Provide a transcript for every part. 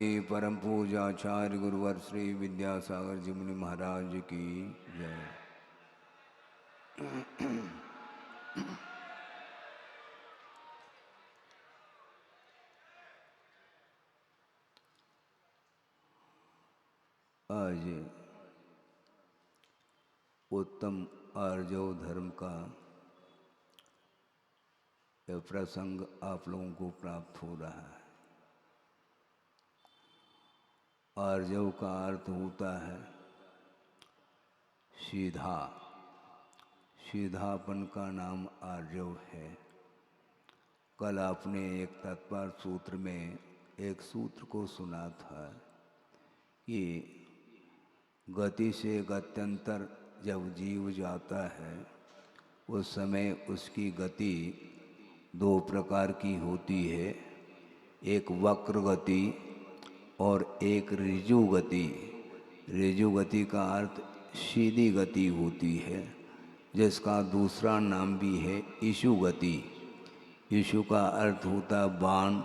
श्री परम पूजाचार्य गुरुवर श्री विद्यासागर जी मुनि महाराज की जय। आज उत्तम आर्जव धर्म का यह प्रसंग आप लोगों को प्राप्त हो रहा है। आर्जव का अर्थ होता है सीधा, सीधापन का नाम आर्जव है। कल आपने एक तत्पर सूत्र में एक सूत्र को सुना था कि गति से गत्यंतर जब जीव जाता है उस समय उसकी गति दो प्रकार की होती है, एक वक्र गति और एक ऋजु गति। ऋजु गति का अर्थ सीधी गति होती है, जिसका दूसरा नाम भी है इशु गति। इशु का अर्थ होता बाण।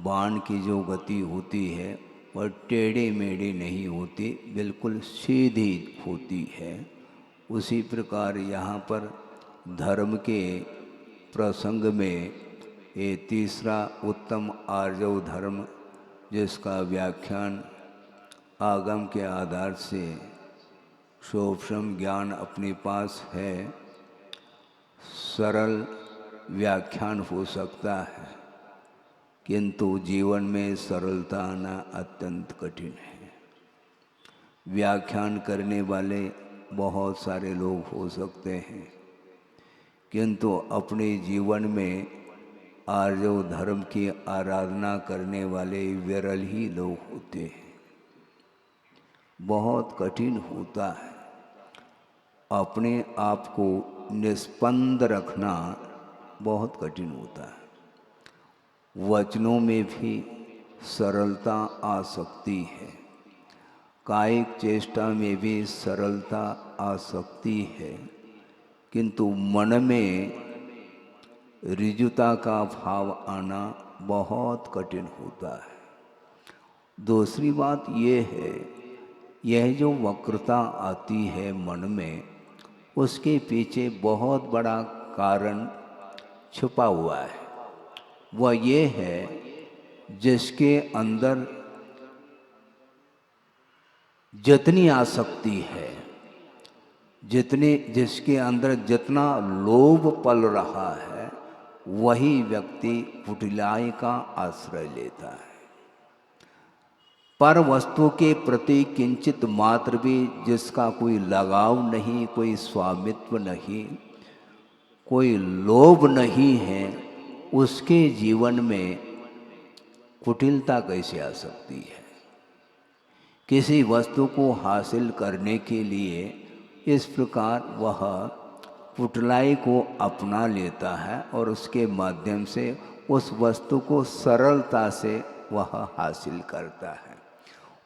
बाण की जो गति होती है वह टेढ़ी मेढ़ी नहीं होती, बिल्कुल सीधी होती है। उसी प्रकार यहाँ पर धर्म के प्रसंग में ये तीसरा उत्तम आर्जव धर्म, जिसका व्याख्यान आगम के आधार से सूक्ष्म ज्ञान अपने पास है, सरल व्याख्यान हो सकता है, किंतु जीवन में सरलता आना अत्यंत कठिन है। व्याख्यान करने वाले बहुत सारे लोग हो सकते हैं, किंतु अपने जीवन में आर्जव धर्म की आराधना करने वाले विरल ही लोग होते हैं। बहुत कठिन होता है अपने आप को निष्पन्द रखना, बहुत कठिन होता है। वचनों में भी सरलता आ सकती है, कायिक चेष्टा में भी सरलता आ सकती है, किंतु मन में ऋजुता का भाव आना बहुत कठिन होता है। दूसरी बात ये है, यह जो वक्रता आती है मन में, उसके पीछे बहुत बड़ा कारण छुपा हुआ है। वह ये है, जिसके अंदर जितनी आसक्ति है, जिसके अंदर जितना लोभ पल रहा है, वही व्यक्ति कुटिलाई का आश्रय लेता है। पर वस्तु के प्रति किंचित मात्र भी जिसका कोई लगाव नहीं, कोई स्वामित्व नहीं, कोई लोभ नहीं है, उसके जीवन में कुटिलता कैसे आ सकती है? किसी वस्तु को हासिल करने के लिए इस प्रकार वह कुटिलाई को अपना लेता है और उसके माध्यम से उस वस्तु को सरलता से वह हासिल करता है।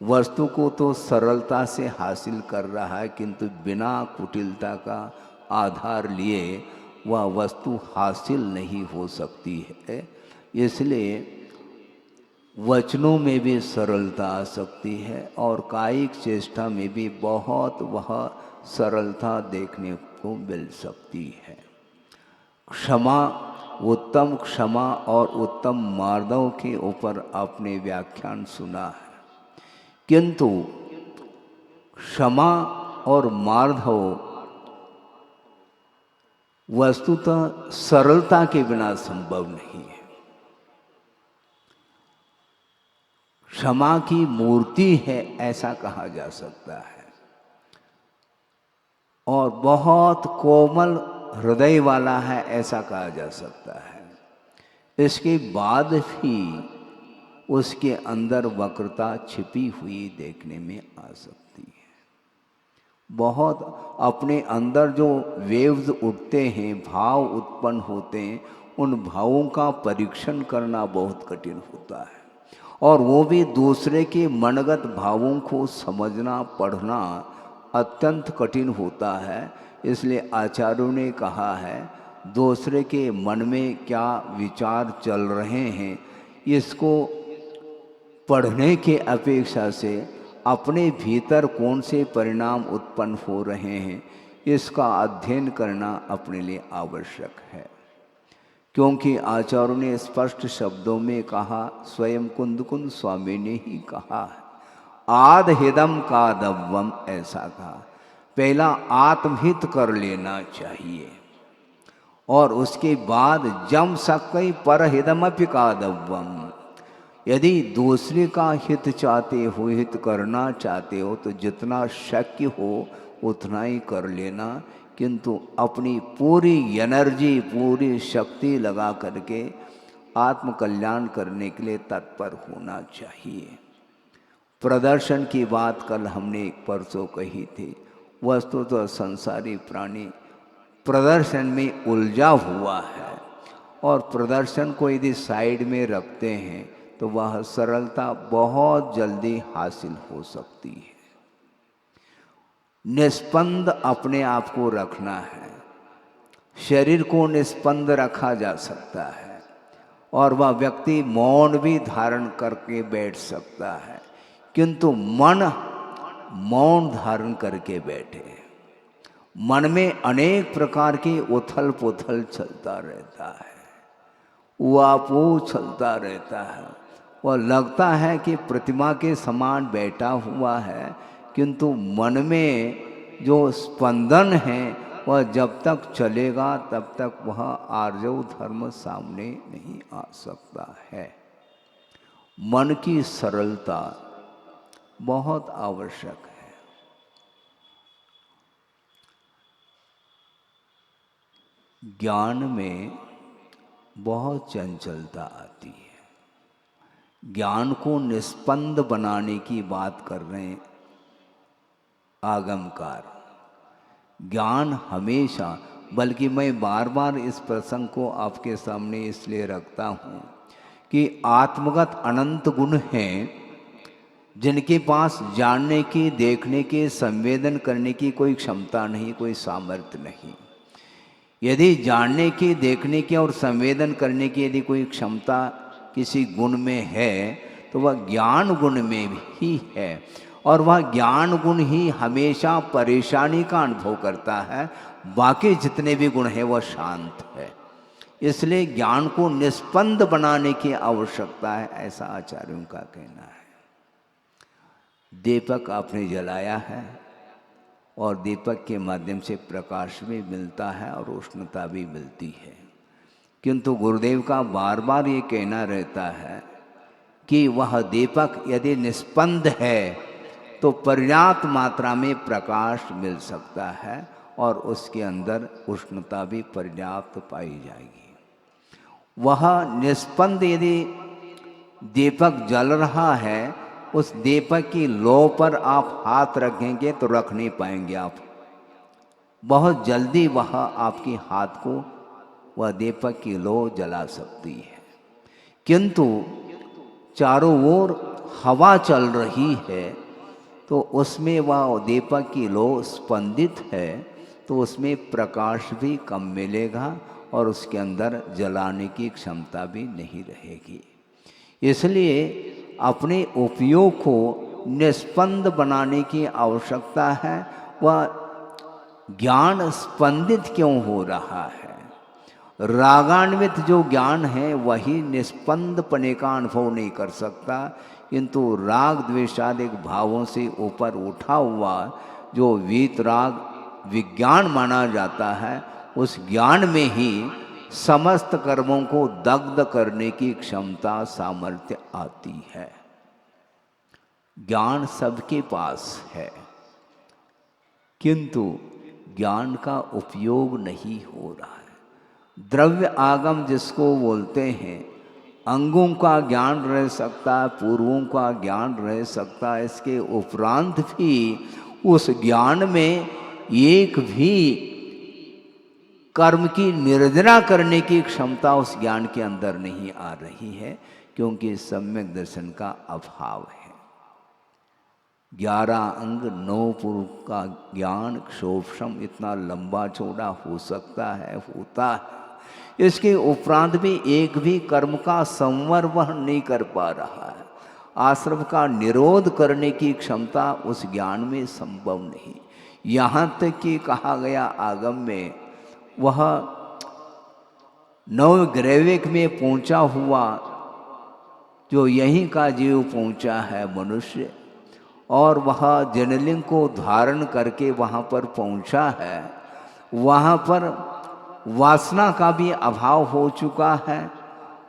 वस्तु को तो सरलता से हासिल कर रहा है, किंतु बिना कुटिलता का आधार लिए वह वस्तु हासिल नहीं हो सकती है। इसलिए वचनों में भी सरलता आ सकती है और कायिक चेष्टा में भी बहुत वह सरलता देखने को मिल सकती है। क्षमा, उत्तम क्षमा और उत्तम मार्दव के ऊपर आपने व्याख्यान सुना है, किंतु क्षमा और मार्दव वस्तुतः सरलता के बिना संभव नहीं है। क्षमा की मूर्ति है ऐसा कहा जा सकता है, और बहुत कोमल हृदय वाला है ऐसा कहा जा सकता है। इसके बाद भी उसके अंदर वक्रता छिपी हुई देखने में आ सकती है। बहुत अपने अंदर जो वेव्स उठते हैं, भाव उत्पन्न होते हैं, उन भावों का परीक्षण करना बहुत कठिन होता है, और वो भी दूसरे के मनगत भावों को समझना, पढ़ना अत्यंत कठिन होता है। इसलिए आचार्यों ने कहा है, दूसरे के मन में क्या विचार चल रहे हैं, इसको पढ़ने के अपेक्षा से अपने भीतर कौन से परिणाम उत्पन्न हो रहे हैं इसका अध्ययन करना अपने लिए आवश्यक है। क्योंकि आचार्यों ने स्पष्ट शब्दों में कहा, स्वयं कुंद कुंद स्वामी ने ही कहा, आद हिदम का दव्वम, ऐसा कहा। पहला आत्महित कर लेना चाहिए और उसके बाद जम सकई परहिदमपि का दव्वम। यदि दूसरे का हित चाहते हो, हित करना चाहते हो तो जितना शक्य हो उतना ही कर लेना, किंतु अपनी पूरी एनर्जी, पूरी शक्ति लगा करके आत्मकल्याण करने के लिए तत्पर होना चाहिए। प्रदर्शन की बात कल हमने परसों कही थी। वस्तु तो संसारी प्राणी प्रदर्शन में उलझा हुआ है और प्रदर्शन को यदि साइड में रखते हैं तो वह सरलता बहुत जल्दी हासिल हो सकती है। निस्पंद अपने आप को रखना है। शरीर को निस्पंद रखा जा सकता है और वह व्यक्ति मौन भी धारण करके बैठ सकता है, किंतु मन मौन धारण करके बैठे। मन में अनेक प्रकार की उथल पुथल चलता रहता है, उआपू चलता रहता है। वह लगता है कि प्रतिमा के समान बैठा हुआ है, किंतु मन में जो स्पंदन है वह जब तक चलेगा तब तक वह आर्जव धर्म सामने नहीं आ सकता है। मन की सरलता बहुत आवश्यक है। ज्ञान में बहुत चंचलता आती है। ज्ञान को निस्पंद बनाने की बात कर रहे हैं आगमकार। ज्ञान हमेशा, बल्कि मैं बार बार इस प्रसंग को आपके सामने इसलिए रखता हूँ कि आत्मगत अनंत गुण हैं जिनके पास जानने की, देखने की, संवेदन करने की कोई क्षमता नहीं, कोई सामर्थ्य नहीं। यदि जानने की, देखने की और संवेदन करने की यदि कोई क्षमता किसी गुण में है तो वह ज्ञान गुण में ही है, और वह ज्ञान गुण ही हमेशा परेशानी का अनुभव करता है। बाकी जितने भी गुण हैं वह शांत है। इसलिए ज्ञान को निस्पंद बनाने की आवश्यकता है, ऐसा आचार्यों का कहना है। दीपक आपने जलाया है और दीपक के माध्यम से प्रकाश भी मिलता है और उष्णता भी मिलती है, किंतु गुरुदेव का बार बार ये कहना रहता है कि वह दीपक यदि निस्पंद है तो पर्याप्त मात्रा में प्रकाश मिल सकता है और उसके अंदर उष्णता भी पर्याप्त पाई जाएगी। वह निस्पंद यदि दीपक जल रहा है, उस दीपक की लौ पर आप हाथ रखेंगे तो रख नहीं पाएंगे आप। बहुत जल्दी वह आपके हाथ को वह दीपक की लौ जला सकती है, किंतु चारों ओर हवा चल रही है तो उसमें वह दीपक की लौ स्पंदित है तो उसमें प्रकाश भी कम मिलेगा और उसके अंदर जलाने की क्षमता भी नहीं रहेगी। इसलिए अपने उपयोग को निस्पंद बनाने की आवश्यकता है। वह ज्ञान स्पंदित क्यों हो रहा है? रागान्वित जो ज्ञान है वही निस्पंद पने का अनुभव नहीं कर सकता, किंतु राग द्वेषादिक भावों से ऊपर उठा हुआ जो वीतराग विज्ञान माना जाता है, उस ज्ञान में ही समस्त कर्मों को दग्ध करने की क्षमता, सामर्थ्य आती है। ज्ञान सबके पास है, किंतु ज्ञान का उपयोग नहीं हो रहा है। द्रव्य आगम जिसको बोलते हैं, अंगों का ज्ञान रह सकता है, पूर्वों का ज्ञान रह सकता है, इसके उपरांत भी उस ज्ञान में एक भी कर्म की निर्जना करने की क्षमता उस ज्ञान के अंदर नहीं आ रही है, क्योंकि सम्यक दर्शन का अभाव है। 11 अंग 9 पूर्व का ज्ञान क्षोभम इतना लंबा चौड़ा हो सकता है, होता है, इसके उपरांत भी एक भी कर्म का संवर वह नहीं कर पा रहा है। आश्रम का निरोध करने की क्षमता उस ज्ञान में संभव नहीं। यहाँ तक कि कहा गया आगम में, वह नवग्रैविक में पहुँचा हुआ जो यहीं का जीव पहुँचा है मनुष्य, और वह जनलिंग को धारण करके वहाँ पर पहुँचा है, वहाँ पर वासना का भी अभाव हो चुका है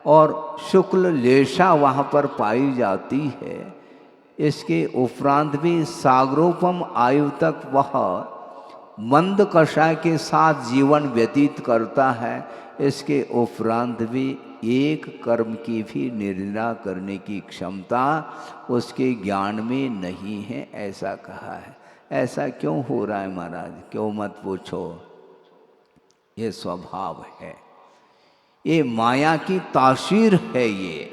और शुक्ल लेशा वहाँ पर पाई जाती है। इसके उपरांत भी सागरोपम आयु तक वह मंद कषाय के साथ जीवन व्यतीत करता है। इसके उपरांत भी एक कर्म की भी निर्णय करने की क्षमता उसके ज्ञान में नहीं है, ऐसा कहा है। ऐसा क्यों हो रहा है महाराज? क्यों मत पूछो, ये स्वभाव है, ये माया की तासीर है। ये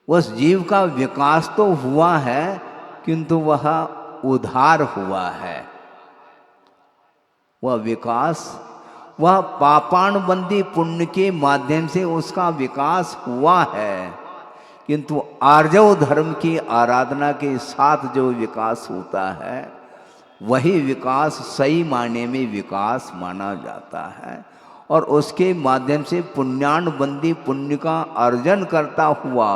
उस जीव का विकास तो हुआ है किंतु वह उधार हुआ है। वह विकास, वह पापाणबंदी पुण्य के माध्यम से उसका विकास हुआ है, किंतु आर्जव धर्म की आराधना के साथ जो विकास होता है वही विकास सही मायने में विकास माना जाता है। और उसके माध्यम से पुण्याणबंदी पुण्य का अर्जन करता हुआ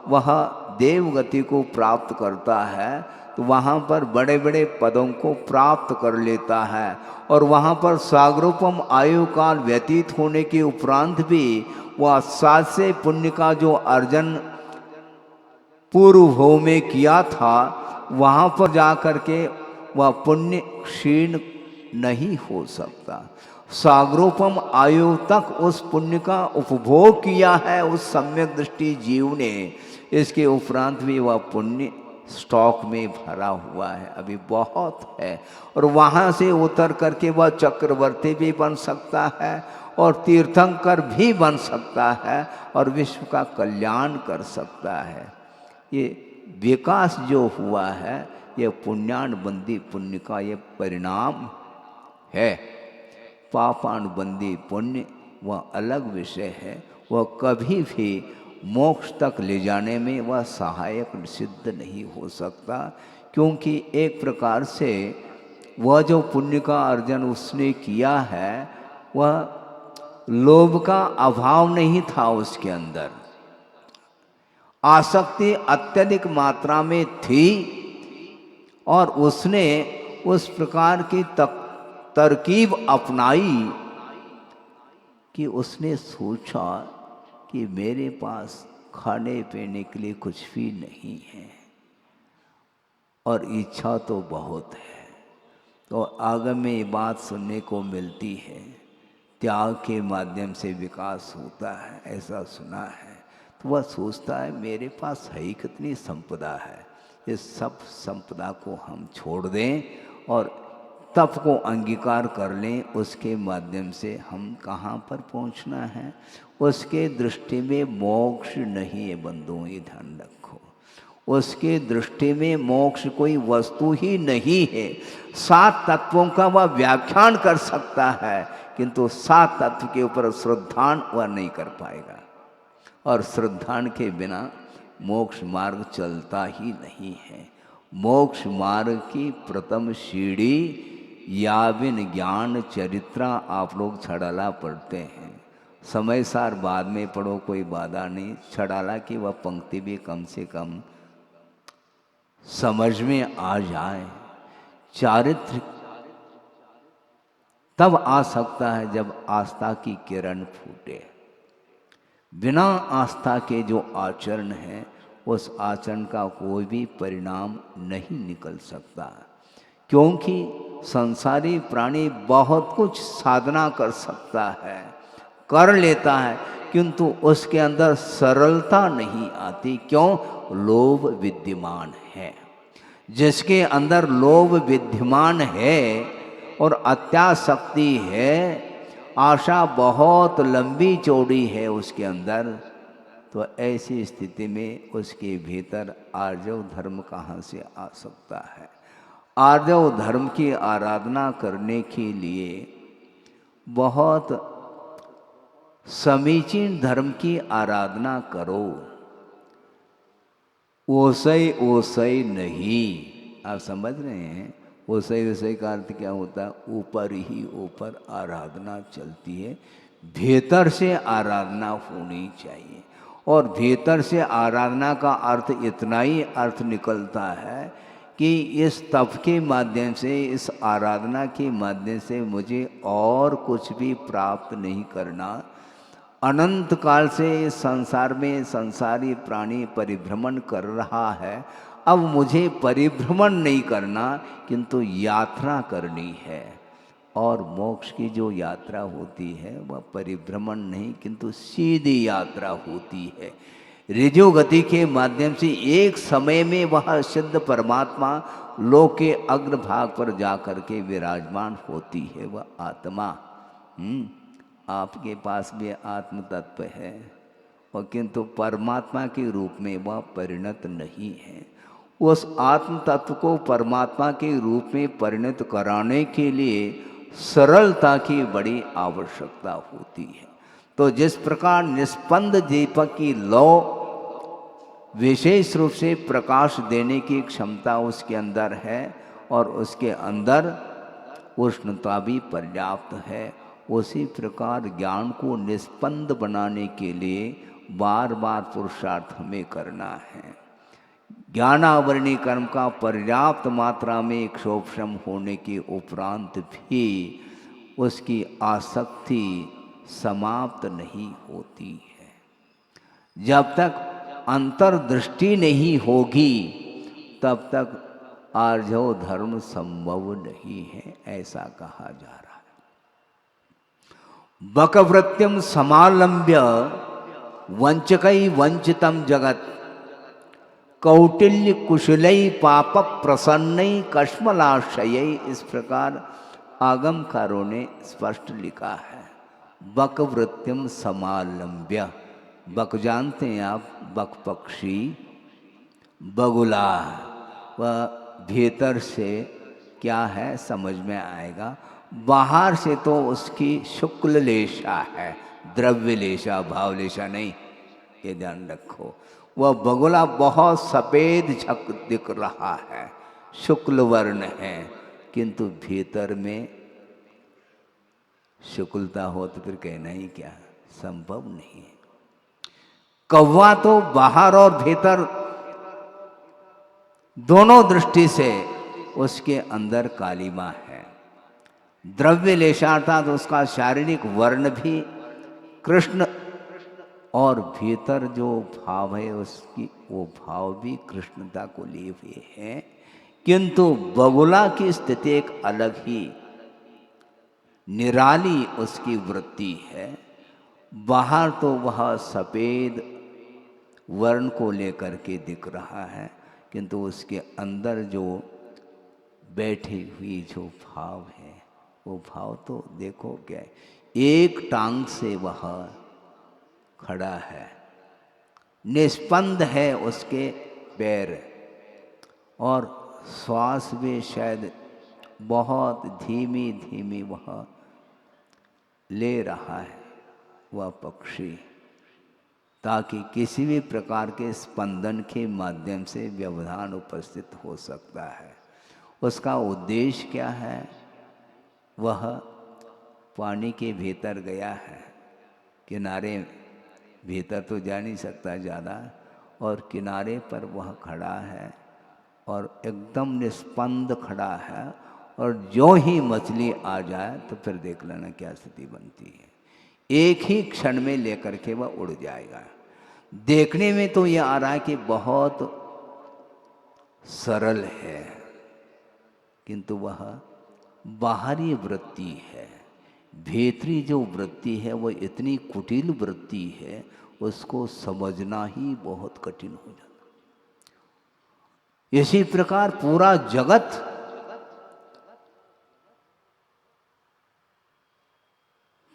वह देवगति को प्राप्त करता है, तो वहाँ पर बड़े बड़े पदों को प्राप्त कर लेता है। और वहाँ पर सागरोपम आयु काल व्यतीत होने के उपरांत भी वह सात से पुण्य का जो अर्जन पूर्व भव में किया था, वहाँ पर जा कर के वह पुण्य क्षीण नहीं हो सकता। सागरोपम आयु तक उस पुण्य का उपभोग किया है उस सम्यक दृष्टि जीव ने। इसके उपरांत भी वह पुण्य स्टॉक में भरा हुआ है, अभी बहुत है। और वहाँ से उतर करके वह चक्रवर्ती भी बन सकता है और तीर्थंकर भी बन सकता है और विश्व का कल्याण कर सकता है। ये विकास जो हुआ है ये पुण्याणबंदी पुण्य का ये परिणाम है। पापाणबंदी पुण्य वह अलग विषय है, वह कभी भी मोक्ष तक ले जाने में वह सहायक सिद्ध नहीं हो सकता, क्योंकि एक प्रकार से वह जो पुण्य का अर्जन उसने किया है वह लोभ का अभाव नहीं था उसके अंदर, आसक्ति अत्यधिक मात्रा में थी और उसने उस प्रकार की तरकीब अपनाई कि उसने सोचा कि मेरे पास खाने पीने के लिए कुछ भी नहीं है और इच्छा तो बहुत है। तो आगम में ये बात सुनने को मिलती है, त्याग के माध्यम से विकास होता है, ऐसा सुना है। तो वह सोचता है मेरे पास है ही कितनी संपदा है, इस सब संपदा को हम छोड़ दें और तप को अंगीकार कर लें, उसके माध्यम से हम कहाँ पर पहुँचना है। उसके दृष्टि में मोक्ष नहीं है बंधुओं, ये ध्यान रखो। उसके दृष्टि में मोक्ष कोई वस्तु ही नहीं है। सात तत्वों का वह व्याख्यान कर सकता है किंतु सात तत्व के ऊपर श्रद्धान वह नहीं कर पाएगा और श्रद्धान के बिना मोक्ष मार्ग चलता ही नहीं है। मोक्ष मार्ग की प्रथम सीढ़ी या बिन ज्ञान चरित्रा आप लोग छड़ाला पढ़ते हैं, समय सार बाद में पढ़ो, कोई बाधा नहीं। छड़ाला की वह पंक्ति भी कम से कम समझ में आ जाए। चारित्र तब आ सकता है जब आस्था की किरण फूटे। बिना आस्था के जो आचरण है उस आचरण का कोई भी परिणाम नहीं निकल सकता, क्योंकि संसारी प्राणी बहुत कुछ साधना कर सकता है, कर लेता है, किंतु उसके अंदर सरलता नहीं आती। क्यों? लोभ विद्यमान है। जिसके अंदर लोभ विद्यमान है और अत्यासक्ति है, आशा बहुत लंबी चौड़ी है उसके अंदर, तो ऐसी स्थिति में उसके भीतर आर्जव धर्म कहाँ से आ सकता है। आर्जव धर्म की आराधना करने के लिए बहुत समीचीन धर्म की आराधना करो। ओसई ओसई नहीं। आप समझ रहे हैं? ओसई ओसई का अर्थ क्या होता है? ऊपर ही ऊपर आराधना चलती है, भीतर से आराधना होनी चाहिए। और भीतर से आराधना का अर्थ इतना ही अर्थ निकलता है कि इस तप के माध्यम से, इस आराधना के माध्यम से मुझे और कुछ भी प्राप्त नहीं करना। अनंत काल से इस संसार में संसारी प्राणी परिभ्रमण कर रहा है। अब मुझे परिभ्रमण नहीं करना, किंतु यात्रा करनी है। और मोक्ष की जो यात्रा होती है वह परिभ्रमण नहीं, किंतु सीधी यात्रा होती है। ऋजु गति के माध्यम से एक समय में वह सिद्ध परमात्मा लोक के अग्रभाग पर जाकर के विराजमान होती है वह आत्मा। आपके पास भी आत्म तत्व है, और किंतु परमात्मा के रूप में वह परिणत नहीं है। उस आत्म तत्व को परमात्मा के रूप में परिणत कराने के लिए सरलता की बड़ी आवश्यकता होती है। तो जिस प्रकार निस्पंद दीपक की लौ विशेष रूप से प्रकाश देने की क्षमता उसके अंदर है, और उसके अंदर उष्णता भी पर्याप्त है, उसी प्रकार ज्ञान को निस्पंद बनाने के लिए बार बार पुरुषार्थ हमें करना है। ज्ञानावरणी कर्म का पर्याप्त मात्रा में क्षोभशम होने के उपरांत भी उसकी आसक्ति समाप्त नहीं होती है। जब तक अंतर्दृष्टि नहीं होगी तब तक आर्जव धर्म संभव नहीं है, ऐसा कहा जा रहा है। बकवृत्तिम समालंब्य वंचकई वंचितम जगत, कौटिल्य कुशलई पाप प्रसन्नई कश्मलाशयई। इस प्रकार आगमकारों ने स्पष्ट लिखा है। बकवृत्तिम समालंब्य, बक जानते हैं आप, बक पक्षी, बगुला, वह भीतर से क्या है समझ में आएगा। बाहर से तो उसकी शुक्ल लेशा है, द्रव्य लेशा, भाव लेशा नहीं, ये ध्यान रखो। वह बगुला बहुत सफ़ेद झक दिख रहा है, शुक्ल वर्ण है, किंतु भीतर में शुक्लता हो तो फिर कहना ही क्या, संभव नहीं है। कौवा तो बाहर और भीतर दोनों दृष्टि से उसके अंदर कालिमा है। द्रव्य लेशार्थात उसका शारीरिक वर्ण भी कृष्ण, और भीतर जो भाव है उसकी, वो भाव भी कृष्णता को लिए हुए हैं। किंतु बगुला की स्थिति एक अलग ही निराली उसकी वृत्ति है। बाहर तो वह सफ़ेद वर्ण को लेकर के दिख रहा है, किंतु उसके अंदर जो बैठी हुई जो भाव है, वो भाव तो देखो क्या, एक टांग से वह खड़ा है, निस्पंद है उसके पैर, और श्वास भी शायद बहुत धीमी धीमी वह ले रहा है वह पक्षी, ताकि किसी भी प्रकार के स्पंदन के माध्यम से व्यवधान उपस्थित हो सकता है। उसका उद्देश्य क्या है? वह पानी के भीतर गया है, किनारे भीतर तो जा नहीं सकता ज़्यादा, और किनारे पर वह खड़ा है और एकदम निस्पंद खड़ा है, और जो ही मछली आ जाए तो फिर देख लेना क्या स्थिति बनती है। एक ही क्षण में लेकर के वह उड़ जाएगा। देखने में तो यह आ रहा है कि बहुत सरल है, किंतु वह बाहरी वृत्ति है। भीतरी जो वृत्ति है वह इतनी कुटिल वृत्ति है, उसको समझना ही बहुत कठिन हो जाता। इसी प्रकार पूरा जगत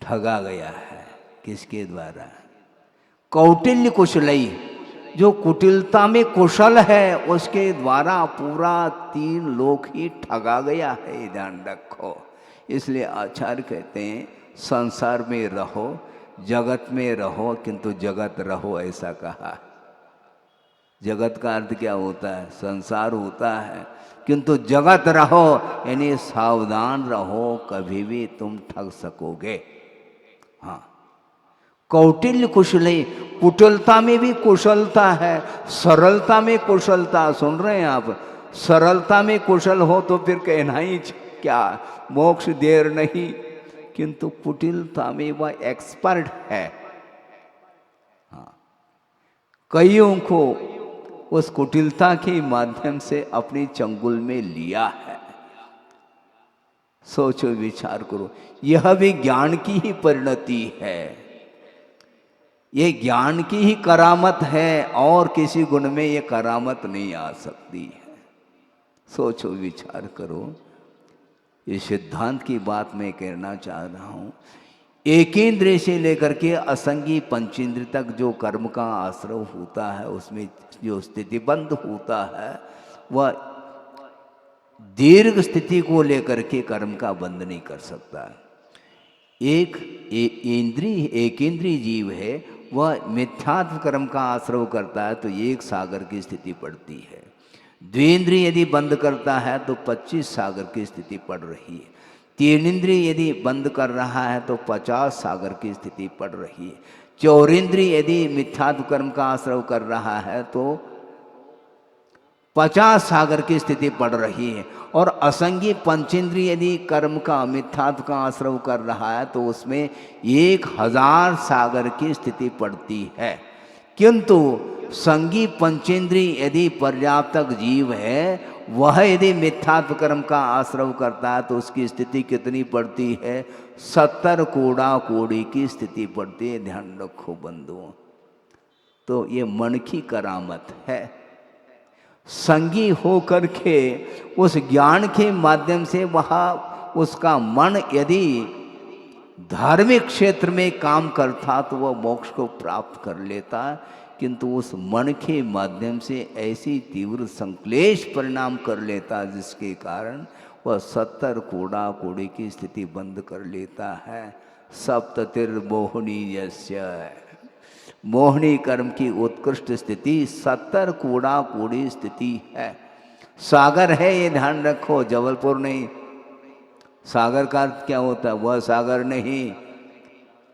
ठगा गया है। किसके द्वारा? कौटिल्य कुशलई, जो कुटिलता में कुशल है उसके द्वारा पूरा 3 लोक ही ठगा गया है, ध्यान रखो। इसलिए आचार्य कहते हैं संसार में रहो, जगत में रहो, किंतु जगत रहो, ऐसा कहा। जगत का अर्थ क्या होता है? संसार होता है। किंतु जगत रहो यानी सावधान रहो, कभी भी तुम ठग सकोगे। हाँ, कौटिल्य कुशले, कुटिलता में भी कुशलता है, सरलता में कुशलता। सुन रहे हैं आप? सरलता में कुशल हो तो फिर कहना ही क्या, मोक्ष देर नहीं। किंतु कुटिलता में वह एक्सपर्ट है। हाँ, कईयों को उस कुटिलता के माध्यम से अपनी चंगुल में लिया है। सोचो, विचार करो, यह भी ज्ञान की ही परिणति है, ये ज्ञान की ही करामत है, और किसी गुण में ये करामत नहीं आ सकती है। सोचो, विचार करो। ये सिद्धांत की बात मैं कहना चाह रहा हूँ। एकेंद्रिय से लेकर के असंगी पंचेंद्रिय तक जो कर्म का आश्रय होता है, उसमें जो स्थितिबंध होता है, वह दीर्घ स्थिति को लेकर के कर्म का बंध नहीं कर सकता। एक इंद्रिय जीव है, वह मिथ्यात्व कर्म का आश्रय करता है तो एक सागर की स्थिति पड़ती है। द्विंद्रिय यदि बंद करता है तो 25 सागर की स्थिति पड़ रही है। तीन इंद्रिय यदि बंद कर रहा है तो 50 सागर की स्थिति पड़ रही है। चौरेंद्रिय यदि मिथ्यात्व कर्म का आश्रय कर रहा है तो 50 सागर की स्थिति पड़ रही है। और असंगी पंचेंद्रिय यदि कर्म का मिथ्यात्व का आश्रय कर रहा है तो उसमें 1000 सागर की स्थिति पड़ती है। किंतु संगी पंचेंद्रिय यदि पर्याप्तक जीव है, वह यदि मिथ्यात्व कर्म का आश्रय करता है तो उसकी स्थिति कितनी पड़ती है? 70 कोड़ा कोड़ी की स्थिति पड़ती है। ध्यान रखो बंधुओं, तो ये मन की करामत है। संगी होकर के उस ज्ञान के माध्यम से वह उसका मन यदि धार्मिक क्षेत्र में काम करता तो वह मोक्ष को प्राप्त कर लेता। किंतु उस मन के माध्यम से ऐसी तीव्र संक्लेश परिणाम कर लेता जिसके कारण वह 70 कोड़ा कोड़ी की स्थिति बंद कर लेता है। सप्ततिर्मोहनीयस्य, मोहनी कर्म की उत्कृष्ट स्थिति 70 कोड़ा कोड़ी स्थिति है। सागर है, ये ध्यान रखो, जबलपुर नहीं। सागर का अर्थ क्या होता है? वह सागर नहीं,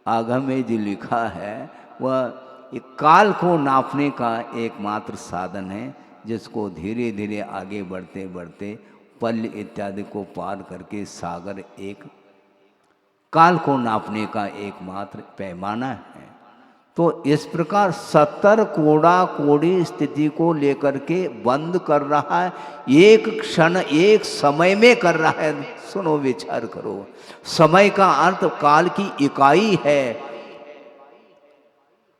आगम में जो लिखा है वह एक काल को नापने का एकमात्र साधन है, जिसको धीरे धीरे आगे बढ़ते बढ़ते पल इत्यादि को पार करके सागर एक काल को नापने का एकमात्र पैमाना है। तो इस प्रकार 70 कोड़ा कोड़ी स्थिति को लेकर के बंद कर रहा है, एक क्षण एक समय में कर रहा है। सुनो, विचार करो, समय का अर्थ काल की इकाई है।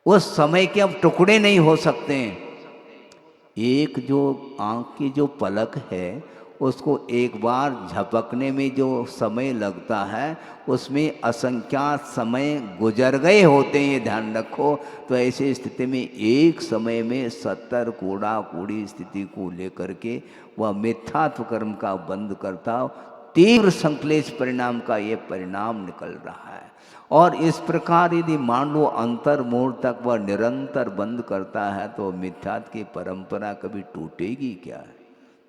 उस समय के अब टुकड़े नहीं हो सकते। एक जो आँख की जो पलक है उसको एक बार झपकने में जो समय लगता है उसमें असंख्यात समय गुजर गए होते हैं, ये ध्यान रखो। तो ऐसी स्थिति में एक समय में 70 कोड़ा कोड़ी स्थिति को लेकर के वह मिथ्यात्व कर्म का बंद करता, तीव्र संक्लेश परिणाम का ये परिणाम निकल रहा है। और इस प्रकार यदि मान लो अंतर्मोड़ तक वह निरंतर बंद करता है तो मिथ्यात्व की परंपरा कभी टूटेगी क्या?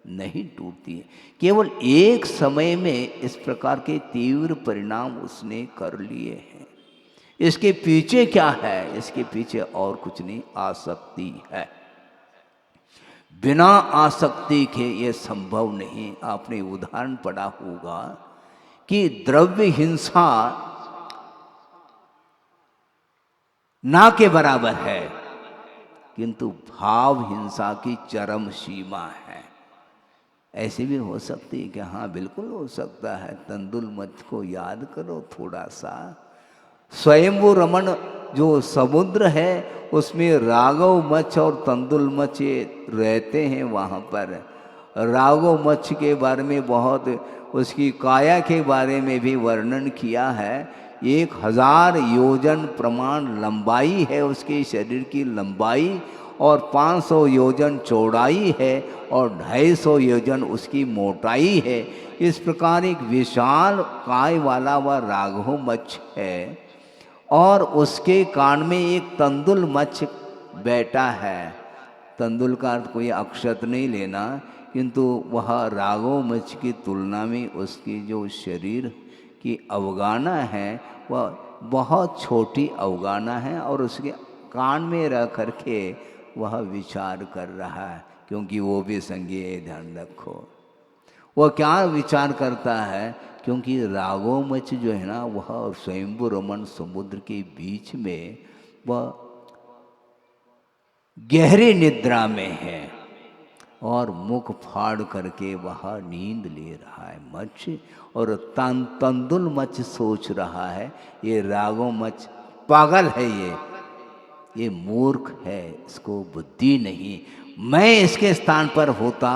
नहीं टूटती है। केवल एक समय में इस प्रकार के तीव्र परिणाम उसने कर लिए हैं। इसके पीछे क्या है? इसके पीछे और कुछ नहीं, आसक्ति है। बिना आसक्ति के ये संभव नहीं। आपने उदाहरण पढ़ा होगा कि द्रव्य हिंसा ना के बराबर है, किंतु भाव हिंसा की चरम सीमा है। ऐसे भी हो सकती है कि हाँ, बिल्कुल हो सकता है। तंदुल मच्छ को याद करो थोड़ा सा। स्वयंभू रमन जो समुद्र है उसमें राघव मच्छ और तंदुल मच्छ रहते हैं। वहाँ पर राघव मच्छ के बारे में बहुत, उसकी काया के बारे में भी वर्णन किया है। 1000 योजन प्रमाण लंबाई है उसके शरीर की लंबाई, और 500 योजन चौड़ाई है, और 250 योजन उसकी मोटाई है। इस प्रकार एक विशाल काय वाला वह राघव मच्छ है, और उसके कान में एक तंदुल मच्छ बैठा है। तंदुल का अर्थ कोई अक्षत नहीं लेना, किंतु वह रागो मच की तुलना में उसकी जो शरीर की अवगाना है वह बहुत छोटी अवगाना है, और उसके कान में रह करके वह विचार कर रहा है, क्योंकि वो भी संज्ञेय, ध्यान रखो। वह क्या विचार करता है, क्योंकि रागोमच जो है ना वह स्वयंभू रमन समुद्र के बीच में वह गहरी निद्रा में है और मुख फाड़ करके वह नींद ले रहा है मच्छ, और तंदुल मच्छ सोच रहा है ये रागो मच्छ पागल है, ये मूर्ख है, इसको बुद्धि नहीं। मैं इसके स्थान पर होता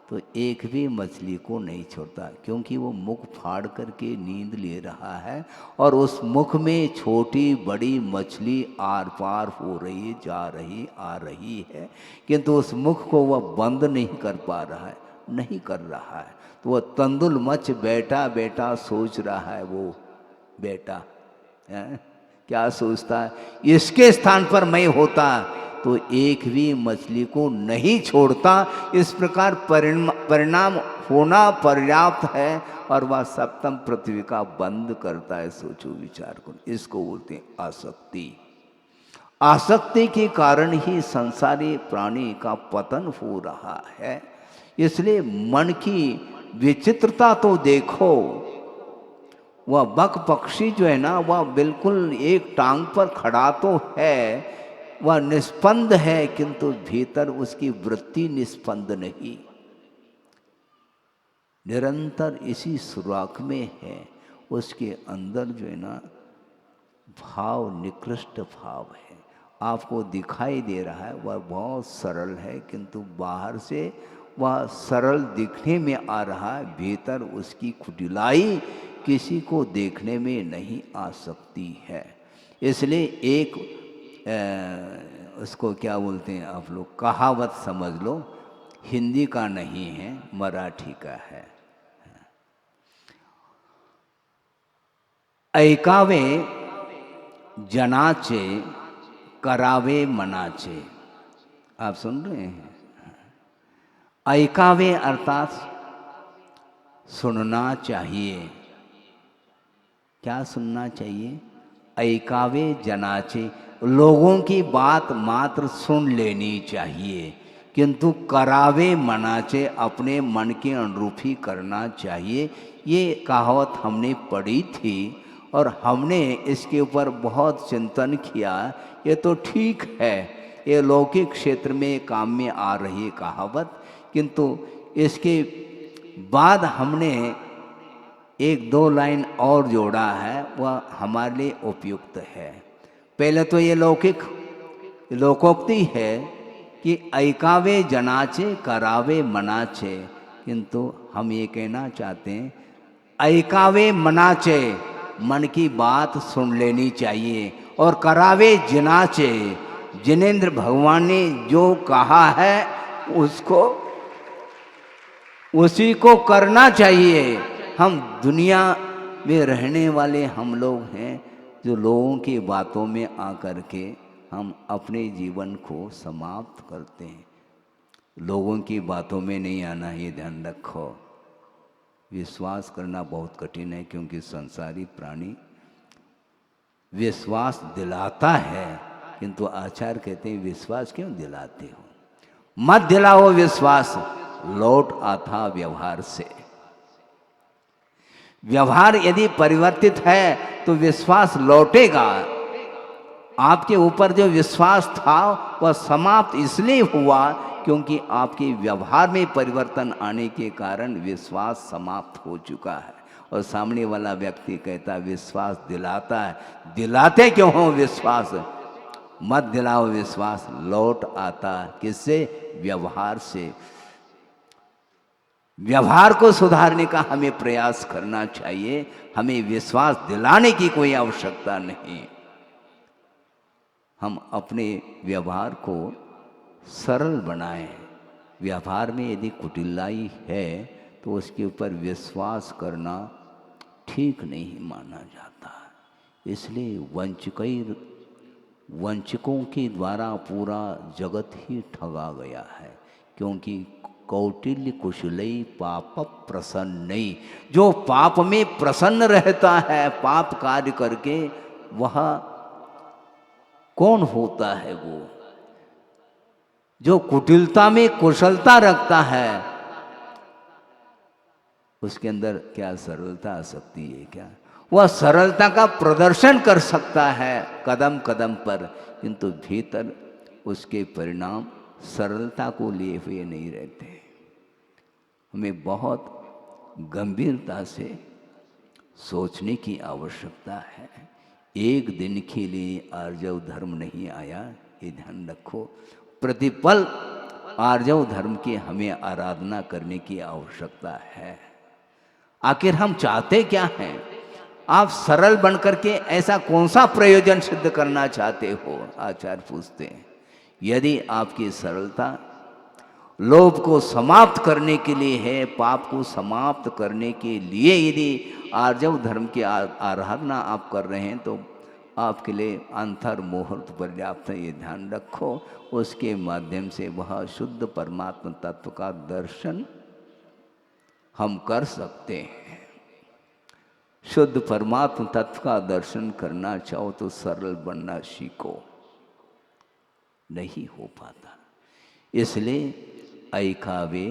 तो एक भी मछली को नहीं छोड़ता, क्योंकि वो मुख फाड़ करके नींद ले रहा है और उस मुख में छोटी बड़ी मछली आर पार हो रही, जा रही, आ रही है, किंतु उस मुख को वह बंद नहीं कर पा रहा है, नहीं कर रहा है। तो वह तंदुल मच्छ बेटा बेटा सोच रहा है। वो बेटा है? क्या सोचता है, इसके स्थान पर मैं होता तो एक भी मछली को नहीं छोड़ता। इस प्रकार परिणाम होना पर्याप्त है, और वह सप्तम पृथ्वी का बंद करता है। सोचो, विचार करो, इसको बोलते हैं आसक्ति। आसक्ति के कारण ही संसारी प्राणी का पतन हो रहा है। इसलिए मन की विचित्रता तो देखो, वह बक पक्षी जो है ना वह बिल्कुल एक टांग पर खड़ा तो है, वह निष्पंद है, किंतु भीतर उसकी वृत्ति निष्पंद नहीं, निरंतर इसी सुराख में है। उसके अंदर जो है ना भाव निकृष्ट भाव है, आपको दिखाई दे रहा है वह बहुत सरल है, किंतु बाहर से वह सरल दिखने में आ रहा है, भीतर उसकी कुटिलाई किसी को देखने में नहीं आ सकती है। इसलिए एक उसको क्या बोलते हैं आप लोग, कहावत समझ लो, हिंदी का नहीं है, मराठी का है। ऐकावे जनाचे करावे मनाचे। आप सुन रहे हैं? ऐकावे अर्थात सुनना चाहिए। क्या सुनना चाहिए? ऐकावे जनाचे, लोगों की बात मात्र सुन लेनी चाहिए, किंतु करावे मनाचे, अपने मन के अनुरूप ही करना चाहिए। ये कहावत हमने पढ़ी थी और हमने इसके ऊपर बहुत चिंतन किया। ये तो ठीक है, ये लौकिक क्षेत्र में काम में आ रही कहावत, किंतु इसके बाद हमने एक दो लाइन और जोड़ा है, वह हमारे लिए उपयुक्त है। पहले तो ये लोकोक्ति है कि ऐकावे जनाचे करावे मनाचे, किंतु हम ये कहना चाहते हैं ऐकावे मनाचे, मन की बात सुन लेनी चाहिए, और करावे जनाचे, जिनेंद्र भगवान ने जो कहा है उसको उसी को करना चाहिए। हम दुनिया में रहने वाले हम लोग हैं जो लोगों की बातों में आकर के हम अपने जीवन को समाप्त करते हैं। लोगों की बातों में नहीं आना, ये ध्यान रखो। विश्वास करना बहुत कठिन है, क्योंकि संसारी प्राणी विश्वास दिलाता है, किंतु आचार्य कहते हैं विश्वास क्यों दिलाते हो, मत दिलाओ विश्वास, लौट आता व्यवहार से। व्यवहार यदि परिवर्तित है तो विश्वास लौटेगा। आपके ऊपर जो विश्वास था वह समाप्त इसलिए हुआ क्योंकि आपके व्यवहार में परिवर्तन आने के कारण विश्वास समाप्त हो चुका है। और सामने वाला व्यक्ति कहता विश्वास दिलाता है, दिलाते क्यों हो विश्वास? मत दिलाओ विश्वास, लौट आता किससे? व्यवहार से। व्यवहार को सुधारने का हमें प्रयास करना चाहिए, हमें विश्वास दिलाने की कोई आवश्यकता नहीं। हम अपने व्यवहार को सरल बनाएं। व्यवहार में यदि कुटिलाई है तो उसके ऊपर विश्वास करना ठीक नहीं माना जाता। इसलिए वंचकैर वंचकों के द्वारा पूरा जगत ही ठगा गया है। क्योंकि कौटिल्य कुशलई पाप प्रसन्न, जो पाप में प्रसन्न रहता है पाप कार्य करके, वह कौन होता है? वो जो कुटिलता में कुशलता रखता है, उसके अंदर क्या सरलता आ सकती है? क्या वह सरलता का प्रदर्शन कर सकता है कदम कदम पर, किंतु भीतर उसके परिणाम सरलता को लिए हुए नहीं रहते। हमें बहुत गंभीरता से सोचने की आवश्यकता है। एक दिन के लिए आर्जव धर्म नहीं आया, ये ध्यान रखो। प्रतिपल आर्जव धर्म की हमें आराधना करने की आवश्यकता है। आखिर हम चाहते क्या हैं? आप सरल बनकर के ऐसा कौन सा प्रयोजन सिद्ध करना चाहते हो? आचार्य पूछते हैं। यदि आपकी सरलता लोभ को समाप्त करने के लिए है, पाप को समाप्त करने के लिए यदि आर्जव धर्म की आराधना आप कर रहे हैं, तो आपके लिए अंतर मुहूर्त पर्याप्त है, ये ध्यान रखो। उसके माध्यम से वह शुद्ध परमात्मा तत्व का दर्शन हम कर सकते हैं। शुद्ध परमात्मा तत्व का दर्शन करना चाहो तो सरल बनना सीखो, नहीं हो पाता। इसलिए ऐकावे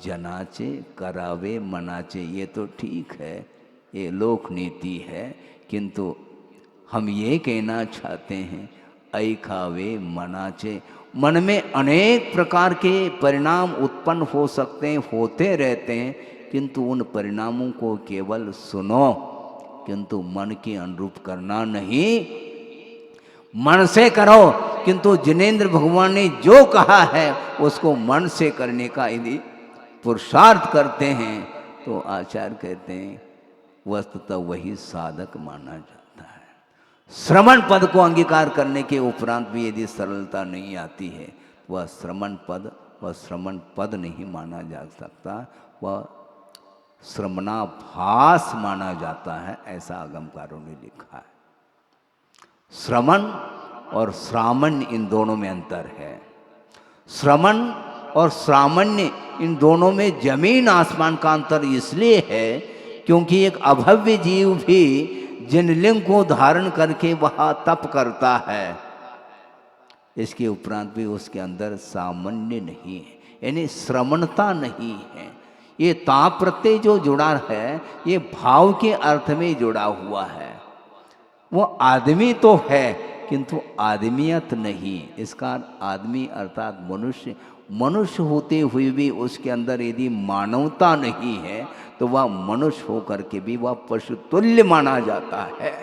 जनाचे करावे मनाचे, ये तो ठीक है, ये लोक नीति है, किंतु हम ये कहना चाहते हैं ऐकावे मनाचे। मन में अनेक प्रकार के परिणाम उत्पन्न हो सकते हैं, होते रहते हैं, किंतु उन परिणामों को केवल सुनो, किंतु मन के अनुरूप करना नहीं। मन से करो, किंतु जिनेंद्र भगवान ने जो कहा है उसको मन से करने का यदि पुरुषार्थ करते हैं, तो आचार्य कहते हैं वस्तुतः वही साधक माना जाता है। श्रवण पद को अंगीकार करने के उपरांत भी यदि सरलता नहीं आती है, वह श्रवण पद नहीं माना जा सकता, वह श्रमणाभास माना जाता है, ऐसा आगमकारों ने लिखा है। श्रवण और श्रामण्य इन दोनों में अंतर है। श्रवण और श्रामण्य इन दोनों में जमीन आसमान का अंतर इसलिए है क्योंकि एक अभव्य जीव भी जिन लिंग को धारण करके वह तप करता है, इसके उपरांत भी उसके अंदर सामान्य नहीं है, यानी श्रमणता नहीं है। ये ताप प्रत्यय जो जुड़ा है, ये भाव के अर्थ में जुड़ा हुआ है। वो आदमी तो है, किंतु आदमियत नहीं। इसका आदमी अर्थात मनुष्य होते हुए भी उसके अंदर यदि मानवता नहीं है, तो वह मनुष्य होकर के भी वह पशु तुल्य माना जाता है।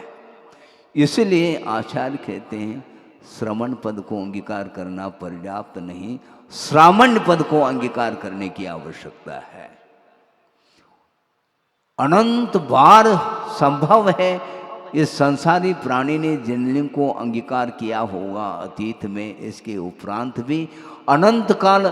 इसलिए आचार्य कहते हैं श्रवण पद को अंगीकार करना पर्याप्त नहीं, श्रामण्य पद को अंगीकार करने की आवश्यकता है। अनंत बार संभव है इस संसारी प्राणी ने जिनलिंग को अंगीकार किया होगा अतीत में, इसके उपरांत भी अनंत काल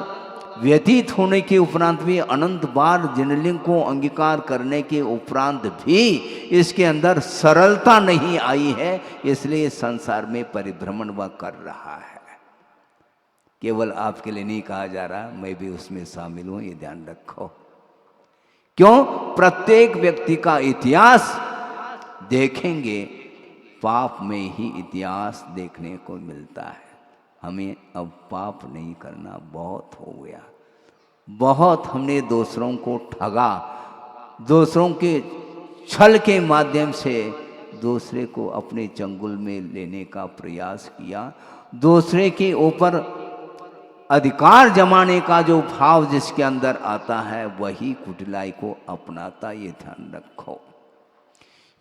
व्यतीत होने के उपरांत भी, अनंत बार जिनलिंग को अंगीकार करने के उपरांत भी इसके अंदर सरलता नहीं आई है, इसलिए संसार में परिभ्रमण वह कर रहा है। केवल आपके लिए नहीं कहा जा रहा, मैं भी उसमें शामिल हूं, ये ध्यान रखो। क्यों? प्रत्येक व्यक्ति का इतिहास देखेंगे, पाप में ही इतिहास देखने को मिलता है। हमें अब पाप नहीं करना, बहुत हो गया। बहुत हमने दूसरों को ठगा, दूसरों के छल के माध्यम से दूसरे को अपने चंगुल में लेने का प्रयास किया। दूसरे के ऊपर अधिकार जमाने का जो भाव जिसके अंदर आता है, वही कुटिलाई को अपनाता, ये ध्यान रखो।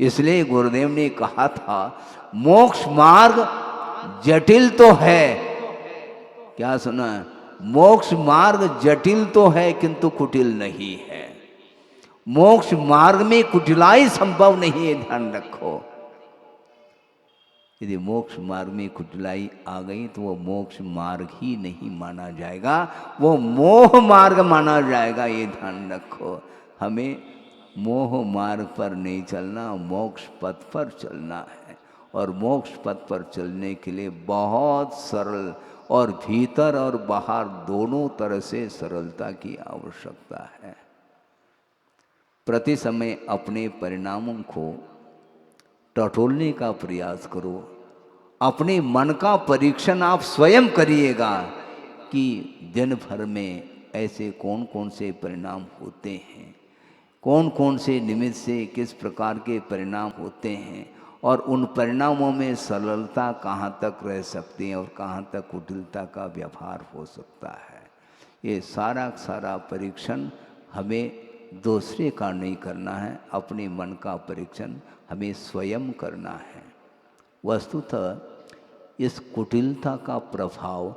इसलिए गुरुदेव ने कहा था मोक्ष मार्ग जटिल तो है। क्या सुना? मोक्ष मार्ग जटिल तो है किंतु कुटिल नहीं है। मोक्ष मार्ग में कुटिलाई संभव नहीं है, ध्यान रखो। यदि मोक्ष मार्ग में कुटिलाई आ गई तो वो मोक्ष मार्ग ही नहीं माना जाएगा, वो मोह मार्ग माना जाएगा, ये ध्यान रखो। हमें मोह मार्ग पर नहीं चलना, मोक्ष पथ पर चलना है। और मोक्ष पथ पर चलने के लिए बहुत सरल और भीतर और बाहर दोनों तरह से सरलता की आवश्यकता है। प्रति समय अपने परिणामों को टटोलने का प्रयास करो। अपने मन का परीक्षण आप स्वयं करिएगा कि दिन भर में ऐसे कौन कौन से परिणाम होते हैं, कौन कौन से निमित्त से किस प्रकार के परिणाम होते हैं, और उन परिणामों में सरलता कहाँ तक रह सकती है और कहाँ तक कुटिलता का व्यवहार हो सकता है। ये सारा सारा परीक्षण हमें दूसरे का नहीं करना है, अपने मन का परीक्षण हमें स्वयं करना है। वस्तुतः इस कुटिलता का प्रभाव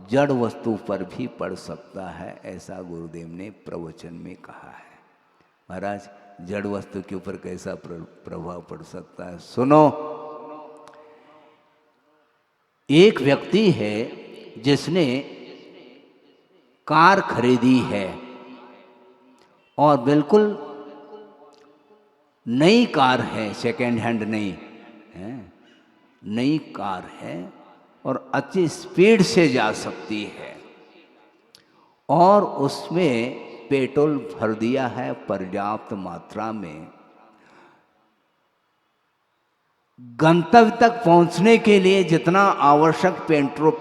जड़ वस्तु पर भी पड़ सकता है, ऐसा गुरुदेव ने प्रवचन में कहा है। महाराज, जड़ वस्तु के ऊपर कैसा प्रभाव पड़ सकता है? सुनो। एक व्यक्ति है जिसने कार खरीदी है और बिल्कुल नई कार है, सेकेंड हैंड नहीं है, नई कार है और अच्छी स्पीड से जा सकती है, और उसमें पेट्रोल भर दिया है पर्याप्त मात्रा में। गंतव्य तक पहुंचने के लिए जितना आवश्यक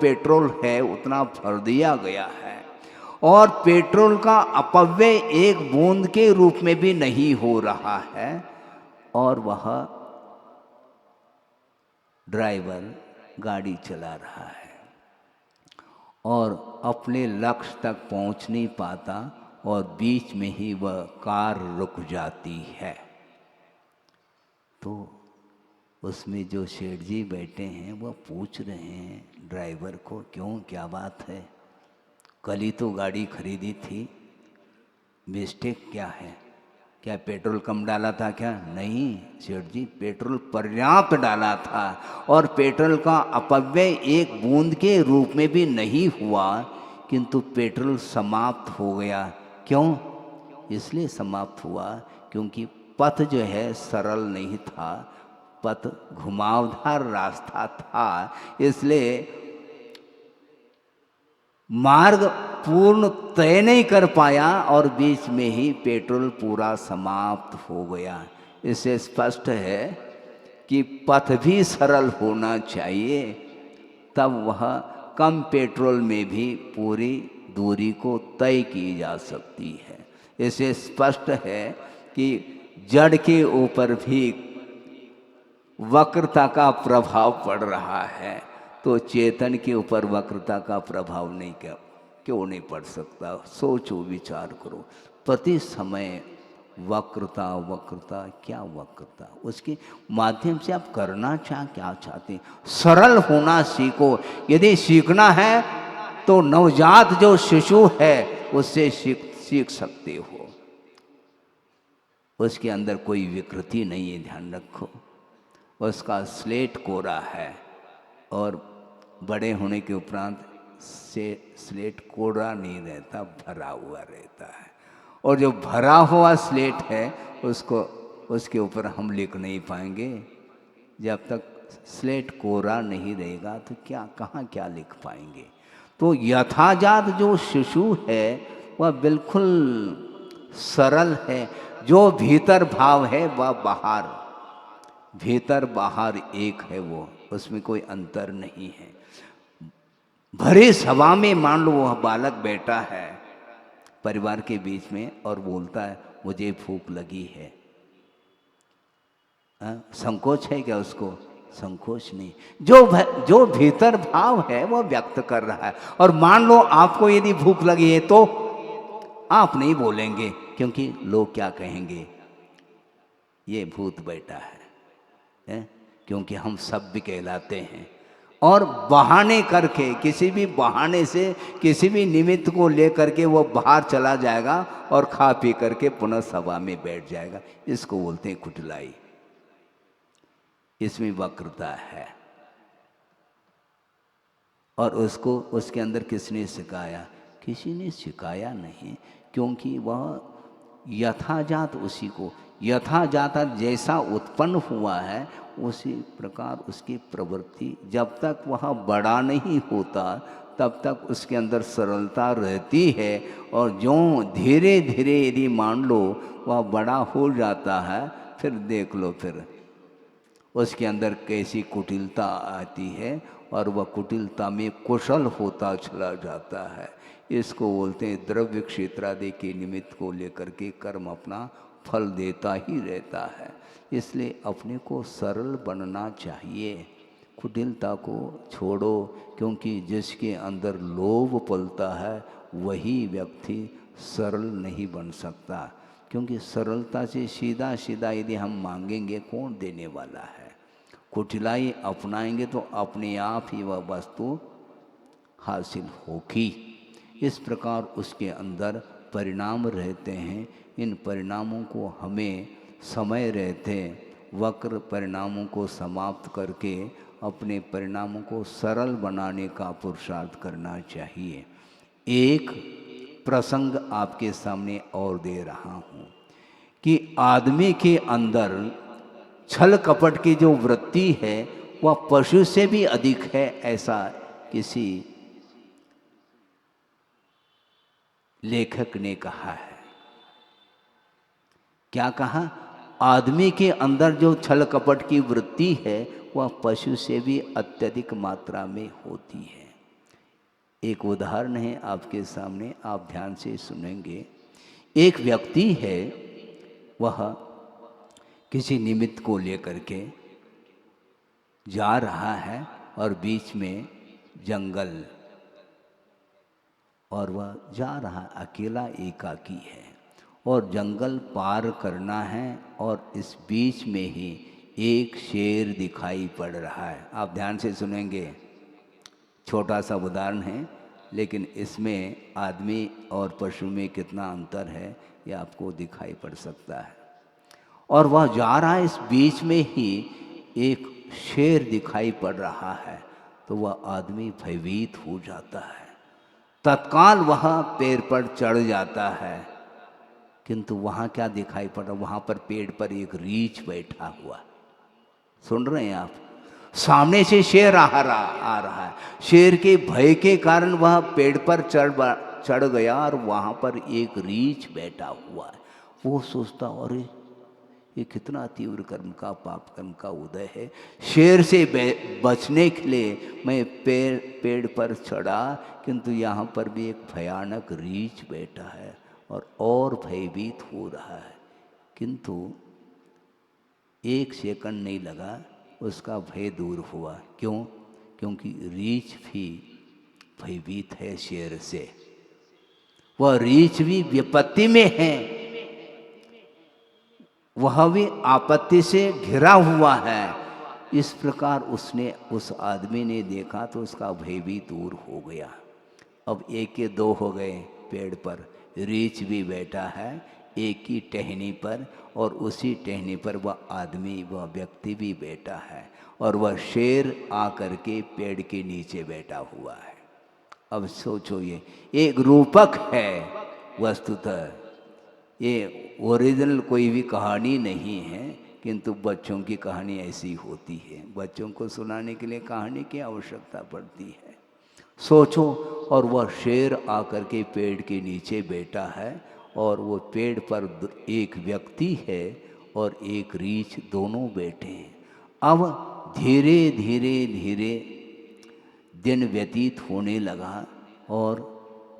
पेट्रोल है उतना भर दिया गया है, और पेट्रोल का अपव्यय एक बूंद के रूप में भी नहीं हो रहा है, और वह ड्राइवर गाड़ी चला रहा है और अपने लक्ष्य तक पहुंच नहीं पाता, और बीच में ही वह कार रुक जाती है। तो उसमें जो सेठ जी बैठे हैं वह पूछ रहे हैं ड्राइवर को, क्यों, क्या बात है? कल ही तो गाड़ी खरीदी थी, मिस्टेक क्या है? क्या पेट्रोल कम डाला था क्या? नहीं सेठ जी, पेट्रोल पर्याप्त डाला था, और पेट्रोल का अपव्यय एक बूंद के रूप में भी नहीं हुआ, किंतु पेट्रोल समाप्त हो गया। क्यों? इसलिए समाप्त हुआ क्योंकि पथ जो है सरल नहीं था, पथ घुमावदार रास्ता था, इसलिए मार्ग पूर्ण तय नहीं कर पाया और बीच में ही पेट्रोल पूरा समाप्त हो गया। इससे स्पष्ट है कि पथ भी सरल होना चाहिए, तब वह कम पेट्रोल में भी पूरी दूरी को तय की जा सकती है। इससे स्पष्ट है कि जड़ के ऊपर भी वक्रता का प्रभाव पड़ रहा है, तो चेतन के ऊपर वक्रता का प्रभाव नहीं, क्यों नहीं पड़ सकता? सोचो, विचार करो। प्रति समय वक्रता वक्रता, क्या वक्रता, उसके माध्यम से आप करना क्या चाहते हैं? सरल होना सीखो। यदि सीखना है तो नवजात जो शिशु है उससे सीख सकते हो, उसके अंदर कोई विकृति नहीं है, ध्यान रखो। उसका स्लेट कोरा है, और बड़े होने के उपरांत से स्लेट कोरा नहीं रहता, भरा हुआ रहता है, और जो भरा हुआ स्लेट है उसको, उसके ऊपर हम लिख नहीं पाएंगे। जब तक स्लेट कोरा नहीं रहेगा तो कहाँ क्या लिख पाएंगे? तो यथाजात जो शिशु है वह बिल्कुल सरल है। जो भीतर भाव है वह बाहर, भीतर बाहर एक है, वो उसमें कोई अंतर नहीं है। भरे सभा में मान लो वह बालक बैठा है परिवार के बीच में और बोलता है मुझे भूख लगी है, संकोच है क्या उसको? संकोच नहीं। जो भीतर भाव है वह व्यक्त कर रहा है। और मान लो आपको यदि भूख लगी है तो आप नहीं बोलेंगे, क्योंकि लोग क्या कहेंगे, ये भूत बैठा है? क्योंकि हम सभ्य कहलाते हैं, और बहाने करके, किसी भी बहाने से, किसी भी निमित्त को लेकर के वो बाहर चला जाएगा और खा पी करके पुनः सभा में बैठ जाएगा। इसको बोलते हैं कुटिलाई। इसमें वक्रता है, और उसको उसके अंदर किसने सिखाया? किसी ने सिखाया नहीं, क्योंकि वह यथाजात उसी को, यथाजात जैसा उत्पन्न हुआ है उसी प्रकार उसकी प्रवृत्ति, जब तक वह बड़ा नहीं होता तब तक उसके अंदर सरलता रहती है। और जो धीरे धीरे यदि मान लो वह बड़ा हो जाता है, फिर देख लो फिर उसके अंदर कैसी कुटिलता आती है और वह कुटिलता में कुशल होता चला जाता है। इसको बोलते हैं द्रव्य क्षेत्रादि के निमित्त को लेकर के कर्म अपना फल देता ही रहता है। इसलिए अपने को सरल बनना चाहिए, कुटिलता को छोड़ो, क्योंकि जिसके अंदर लोभ पलता है वही व्यक्ति सरल नहीं बन सकता। क्योंकि सरलता से सीधा सीधा यदि हम मांगेंगे कौन देने वाला है। कुटिलाई अपनाएंगे तो अपने आप ही वह वस्तु हासिल होगी। इस प्रकार उसके अंदर परिणाम रहते हैं। इन परिणामों को हमें समय रहते वक्र परिणामों को समाप्त करके अपने परिणामों को सरल बनाने का पुरुषार्थ करना चाहिए। एक प्रसंग आपके सामने और दे रहा हूँ कि आदमी के अंदर छल कपट की जो वृत्ति है वह पशु से भी अधिक है, ऐसा किसी लेखक ने कहा है। क्या कहा? आदमी के अंदर जो छल कपट की वृत्ति है वह पशु से भी अत्यधिक मात्रा में होती है। एक उदाहरण है आपके सामने, आप ध्यान से सुनेंगे। एक व्यक्ति है, वह किसी निमित्त को लेकर के जा रहा है और बीच में जंगल, और वह जा रहा अकेला एकाकी है और जंगल पार करना है और इस बीच में ही एक शेर दिखाई पड़ रहा है। आप ध्यान से सुनेंगे, छोटा सा उदाहरण है लेकिन इसमें आदमी और पशु में कितना अंतर है ये आपको दिखाई पड़ सकता है। और वह जा रहा है, इस बीच में ही एक शेर दिखाई पड़ रहा है, तो वह आदमी भयभीत हो जाता है। तत्काल वह पेड़ पर चढ़ जाता है, किंतु वहाँ क्या दिखाई पड़ रहा? वहाँ पर पेड़ पर एक रीछ बैठा हुआ। सुन रहे हैं आप? सामने से शेर आ रहा है। शेर के भय के कारण वह पेड़ पर चढ़ गया और वहाँ पर एक रीछ बैठा हुआ है। वो सोचता, अरे ये कितना तीव्र कर्म का, पाप कर्म का उदय है। शेर से बचने के लिए मैं पेड़ पर चढ़ा, किंतु यहाँ पर भी एक भयानक रीछ बैठा है और भयभीत हो रहा है। किंतु एक सेकंड नहीं लगा, उसका भय दूर हुआ। क्यों? क्योंकि रीछ भी भयभीत है शेर से, वह रीछ भी विपत्ति में है, वह भी आपत्ति से घिरा हुआ है। इस प्रकार उस आदमी ने देखा तो उसका भय भी दूर हो गया। अब एक के दो हो गए, पेड़ पर रीछ भी बैठा है एक ही टहनी पर, और उसी टहनी पर वह आदमी, वह व्यक्ति भी बैठा है, और वह शेर आकर के पेड़ के नीचे बैठा हुआ है। अब सोचो, ये एक रूपक है, वस्तुतः ये ओरिजिनल कोई भी कहानी नहीं है, किंतु बच्चों की कहानी ऐसी होती है। बच्चों को सुनाने के लिए कहानी की आवश्यकता पड़ती है। सोचो, और वह शेर आकर के पेड़ के नीचे बैठा है और वो पेड़ पर एक व्यक्ति है और एक रीछ, दोनों बैठे हैं। अब धीरे धीरे धीरे दिन व्यतीत होने लगा और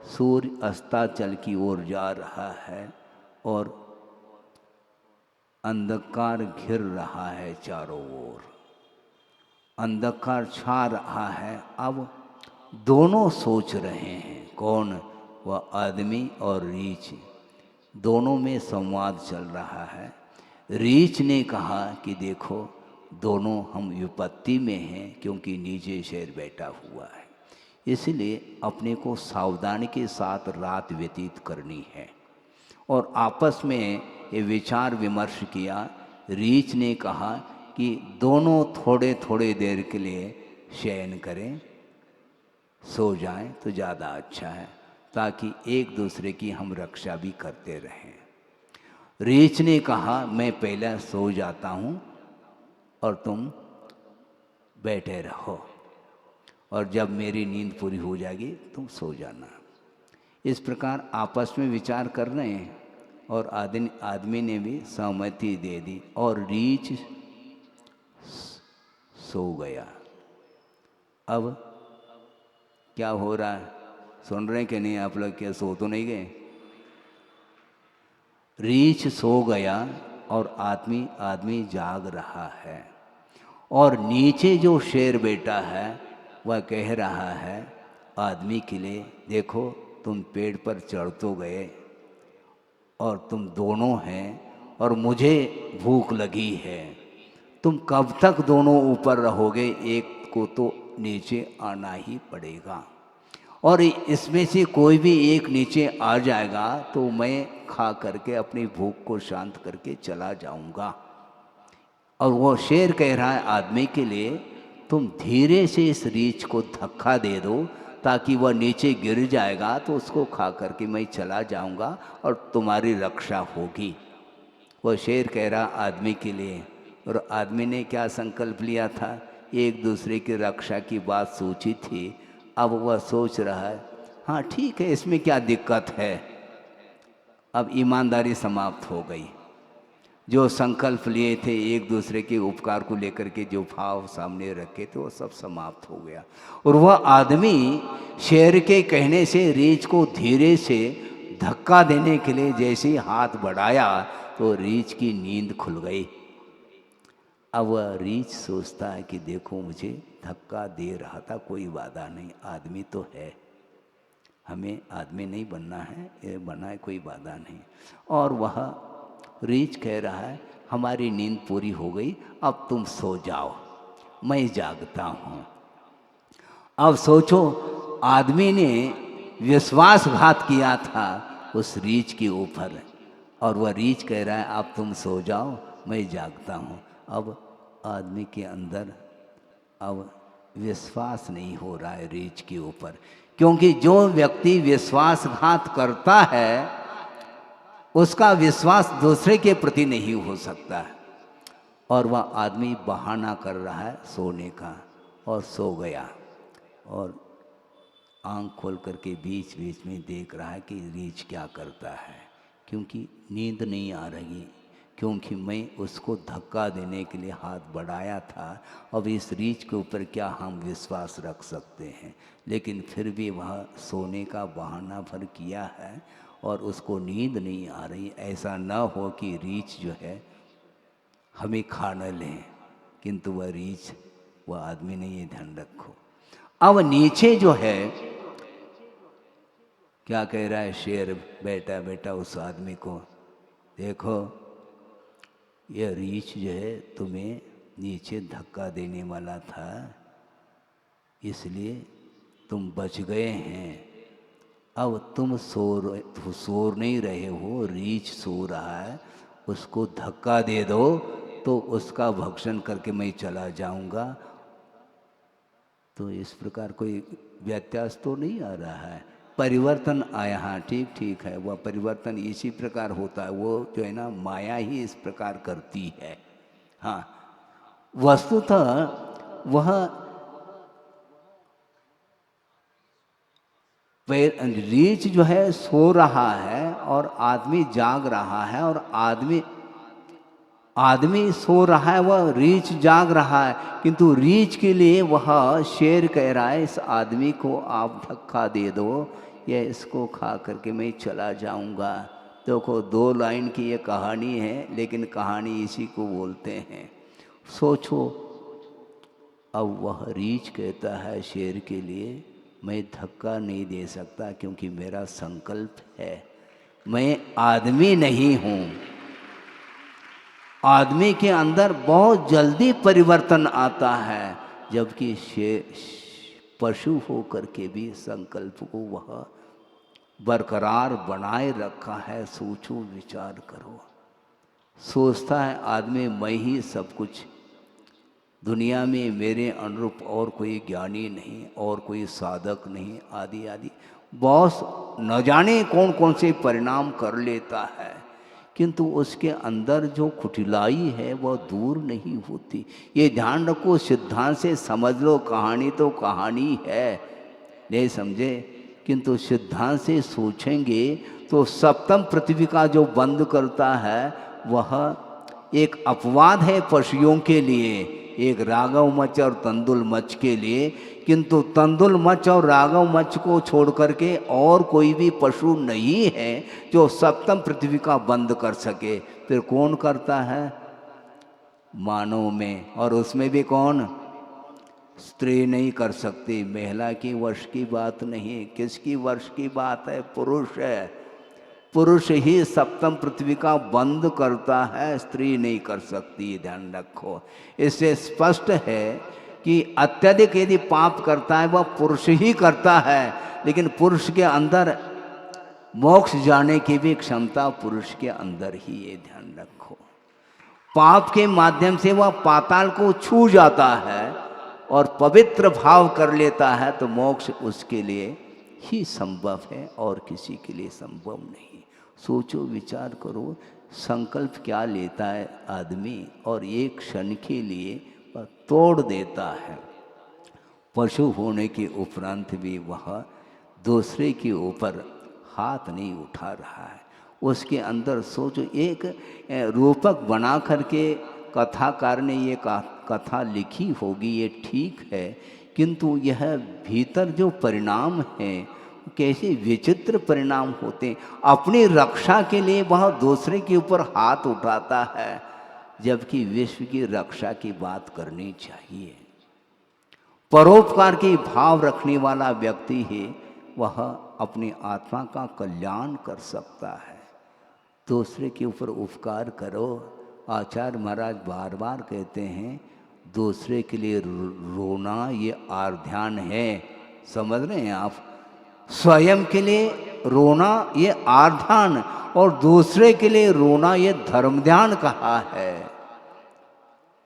सूर्य अस्ताचल की ओर जा रहा है और अंधकार घिर रहा है, चारों ओर अंधकार छा रहा है। अब दोनों सोच रहे हैं, कौन? वह आदमी और रीछ, दोनों में संवाद चल रहा है। रीछ ने कहा कि देखो, दोनों हम विपत्ति में हैं क्योंकि नीचे शेर बैठा हुआ है, इसलिए अपने को सावधानी के साथ रात व्यतीत करनी है। और आपस में ये विचार विमर्श किया। रीछ ने कहा कि दोनों थोड़े थोड़े देर के लिए शयन करें, सो जाएं तो ज़्यादा अच्छा है, ताकि एक दूसरे की हम रक्षा भी करते रहें। रीछ ने कहा मैं पहले सो जाता हूँ और तुम बैठे रहो, और जब मेरी नींद पूरी हो जाएगी तुम सो जाना। इस प्रकार आपस में विचार कर रहे हैं और आदमी ने भी सहमति दे दी और रीछ सो गया। अब क्या हो रहा है सुन रहे हैं कि नहीं आप लोग? क्या सो तो नहीं गए? रीछ सो गया और आदमी जाग रहा है, और नीचे जो शेर बेटा है वह कह रहा है आदमी के लिए, देखो तुम पेड़ पर चढ़ तो गए और तुम दोनों हैं और मुझे भूख लगी है, तुम कब तक दोनों ऊपर रहोगे? एक को तो नीचे आना ही पड़ेगा, और इसमें से कोई भी एक नीचे आ जाएगा तो मैं खा करके अपनी भूख को शांत करके चला जाऊंगा। और वो शेर कह रहा है आदमी के लिए, तुम धीरे से इस रीछ को धक्का दे दो ताकि वह नीचे गिर जाएगा तो उसको खा करके मैं चला जाऊंगा और तुम्हारी रक्षा होगी। वो शेर कह रहा आदमी के लिए, और आदमी ने क्या संकल्प लिया था? एक दूसरे की रक्षा की बात सोची थी। अब वह सोच रहा है हाँ ठीक है, इसमें क्या दिक्कत है। अब ईमानदारी समाप्त हो गई। जो संकल्प लिए थे एक दूसरे के उपकार को लेकर के, जो भाव सामने रखे थे, वो सब समाप्त हो गया। और वह आदमी शेर के कहने से रीछ को धीरे से धक्का देने के लिए जैसे ही हाथ बढ़ाया तो रीछ की नींद खुल गई। अब वह रीछ सोचता है कि देखो मुझे धक्का दे रहा था, कोई बाधा नहीं, आदमी तो है, हमें आदमी नहीं बनना है, ये बना है, कोई बाधा नहीं। और वह रीछ कह रहा है हमारी नींद पूरी हो गई, अब तुम सो जाओ, मैं जागता हूँ। अब सोचो, आदमी ने विश्वासघात किया था उस रीछ के ऊपर, और वह रीछ कह रहा है अब तुम सो जाओ, मैं जागता हूँ। अब आदमी के अंदर अब विश्वास नहीं हो रहा है रीछ के ऊपर, क्योंकि जो व्यक्ति विश्वासघात करता है उसका विश्वास दूसरे के प्रति नहीं हो सकता है। और वह आदमी बहाना कर रहा है सोने का, और सो गया, और आंख खोल करके बीच बीच में देख रहा है कि रीछ क्या करता है, क्योंकि नींद नहीं आ रही, क्योंकि मैं उसको धक्का देने के लिए हाथ बढ़ाया था। अब इस रीछ के ऊपर क्या हम विश्वास रख सकते हैं? लेकिन फिर भी वह सोने का बहाना भर किया है और उसको नींद नहीं आ रही। ऐसा न हो कि रीछ जो है हमें खा न लें, किंतु वह रीछ, वह आदमी ने ये ध्यान रखो। अब नीचे जो है क्या कह रहा है शेर बेटा बेटा उस आदमी को, देखो यह रीछ जो है तुम्हें नीचे धक्का देने वाला था, इसलिए तुम बच गए हैं। अब तुम सो नहीं रहे हो, रीछ सो रहा है, उसको धक्का दे दो तो उसका भक्षण करके मैं चला जाऊंगा। तो इस प्रकार कोई व्यत्यास तो नहीं आ रहा है, परिवर्तन आया। हाँ ठीक है, वह परिवर्तन इसी प्रकार होता है, वो जो है ना माया ही इस प्रकार करती है। हाँ वस्तुतः वह रीछ जो है सो रहा है और आदमी जाग रहा है, और आदमी सो रहा है, वह रीछ जाग रहा है, किंतु रीछ के लिए वह शेर कह रहा है इस आदमी को आप धक्का दे दो, ये इसको खा करके मैं चला जाऊंगा। देखो 2 लाइन की ये कहानी है, लेकिन कहानी इसी को बोलते हैं। सोचो, अब वह रीछ कहता है शेर के लिए मैं धक्का नहीं दे सकता क्योंकि मेरा संकल्प है, मैं आदमी नहीं हूँ। आदमी के अंदर बहुत जल्दी परिवर्तन आता है, जबकि पशु होकर के भी संकल्प को वह बरकरार बनाए रखा है। सोचो, विचार करो। सोचता है आदमी मैं ही सब कुछ, दुनिया में मेरे अनुरूप और कोई ज्ञानी नहीं, और कोई साधक नहीं, आदि आदि बहुत न जाने कौन कौन से परिणाम कर लेता है, किंतु उसके अंदर जो कुटिलाई है वह दूर नहीं होती। ये ध्यान रखो, सिद्धांत से समझ लो, कहानी तो कहानी है, नहीं समझे, किंतु सिद्धांत से सोचेंगे तो सप्तम पृथ्वी का जो बंद करता है वह एक अपवाद है पशुओं के लिए, एक राघव मच और तंदुल मच के लिए। किंतु तंदुल मच और राघव मच को छोड़ करके और कोई भी पशु नहीं है जो सप्तम पृथ्वी का बंद कर सके। फिर कौन करता है? मानव में, और उसमें भी कौन? स्त्री नहीं कर सकती। महिला की वश की बात नहीं, किसकी वश की बात है? पुरुष है। पुरुष ही सप्तम पृथ्वी का बंद करता है, स्त्री नहीं कर सकती, ध्यान रखो। इससे स्पष्ट है कि अत्यधिक यदि पाप करता है वह पुरुष ही करता है, लेकिन पुरुष के अंदर मोक्ष जाने की भी क्षमता पुरुष के अंदर ही है, ध्यान रखो। पाप के माध्यम से वह पाताल को छू जाता है और पवित्र भाव कर लेता है, तो मोक्ष उसके लिए ही संभव है और किसी के लिए संभव नहीं। सोचो, विचार करो, संकल्प क्या लेता है आदमी और एक क्षण के लिए वह तोड़ देता है। पशु होने के उपरांत भी वह दूसरे के ऊपर हाथ नहीं उठा रहा है। उसके अंदर सोचो, एक रूपक बना करके कथाकार ने ये कथा लिखी होगी, ये ठीक है, किंतु यह भीतर जो परिणाम है कैसे विचित्र परिणाम होते हैं। अपनी रक्षा के लिए वह दूसरे के ऊपर हाथ उठाता है, जबकि विश्व की रक्षा की बात करनी चाहिए। परोपकार की भाव रखने वाला व्यक्ति ही वह अपनी आत्मा का कल्याण कर सकता है। दूसरे के ऊपर उपकार करो। आचार्य महाराज बार बार कहते हैं, दूसरे के लिए रोना ये आर्ध्यान है। समझ रहे हैं आप? स्वयं के लिए रोना ये आर्ध्यान और दूसरे के लिए रोना ये धर्म ध्यान कहा है।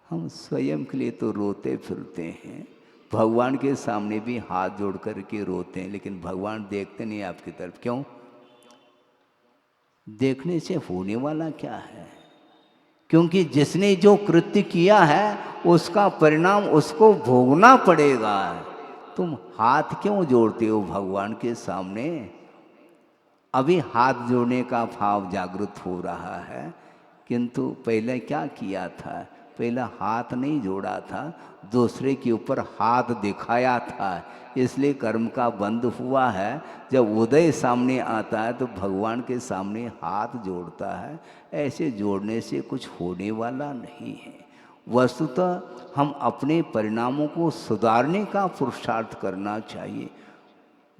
हम स्वयं के लिए तो रोते फिरते हैं, भगवान के सामने भी हाथ जोड़ कर के रोते हैं, लेकिन भगवान देखते नहीं आपकी तरफ। क्यों? देखने से होने वाला क्या है? क्योंकि जिसने जो कृत्य किया है उसका परिणाम उसको भोगना पड़ेगा। तुम हाथ क्यों जोड़ते हो भगवान के सामने? अभी हाथ जोड़ने का भाव जागृत हो रहा है, किंतु पहले क्या किया था? पहले हाथ नहीं जोड़ा था, दूसरे के ऊपर हाथ दिखाया था, इसलिए कर्म का बंध हुआ है। जब उदय सामने आता है तो भगवान के सामने हाथ जोड़ता है। ऐसे जोड़ने से कुछ होने वाला नहीं है। वस्तुतः हम अपने परिणामों को सुधारने का पुरुषार्थ करना चाहिए।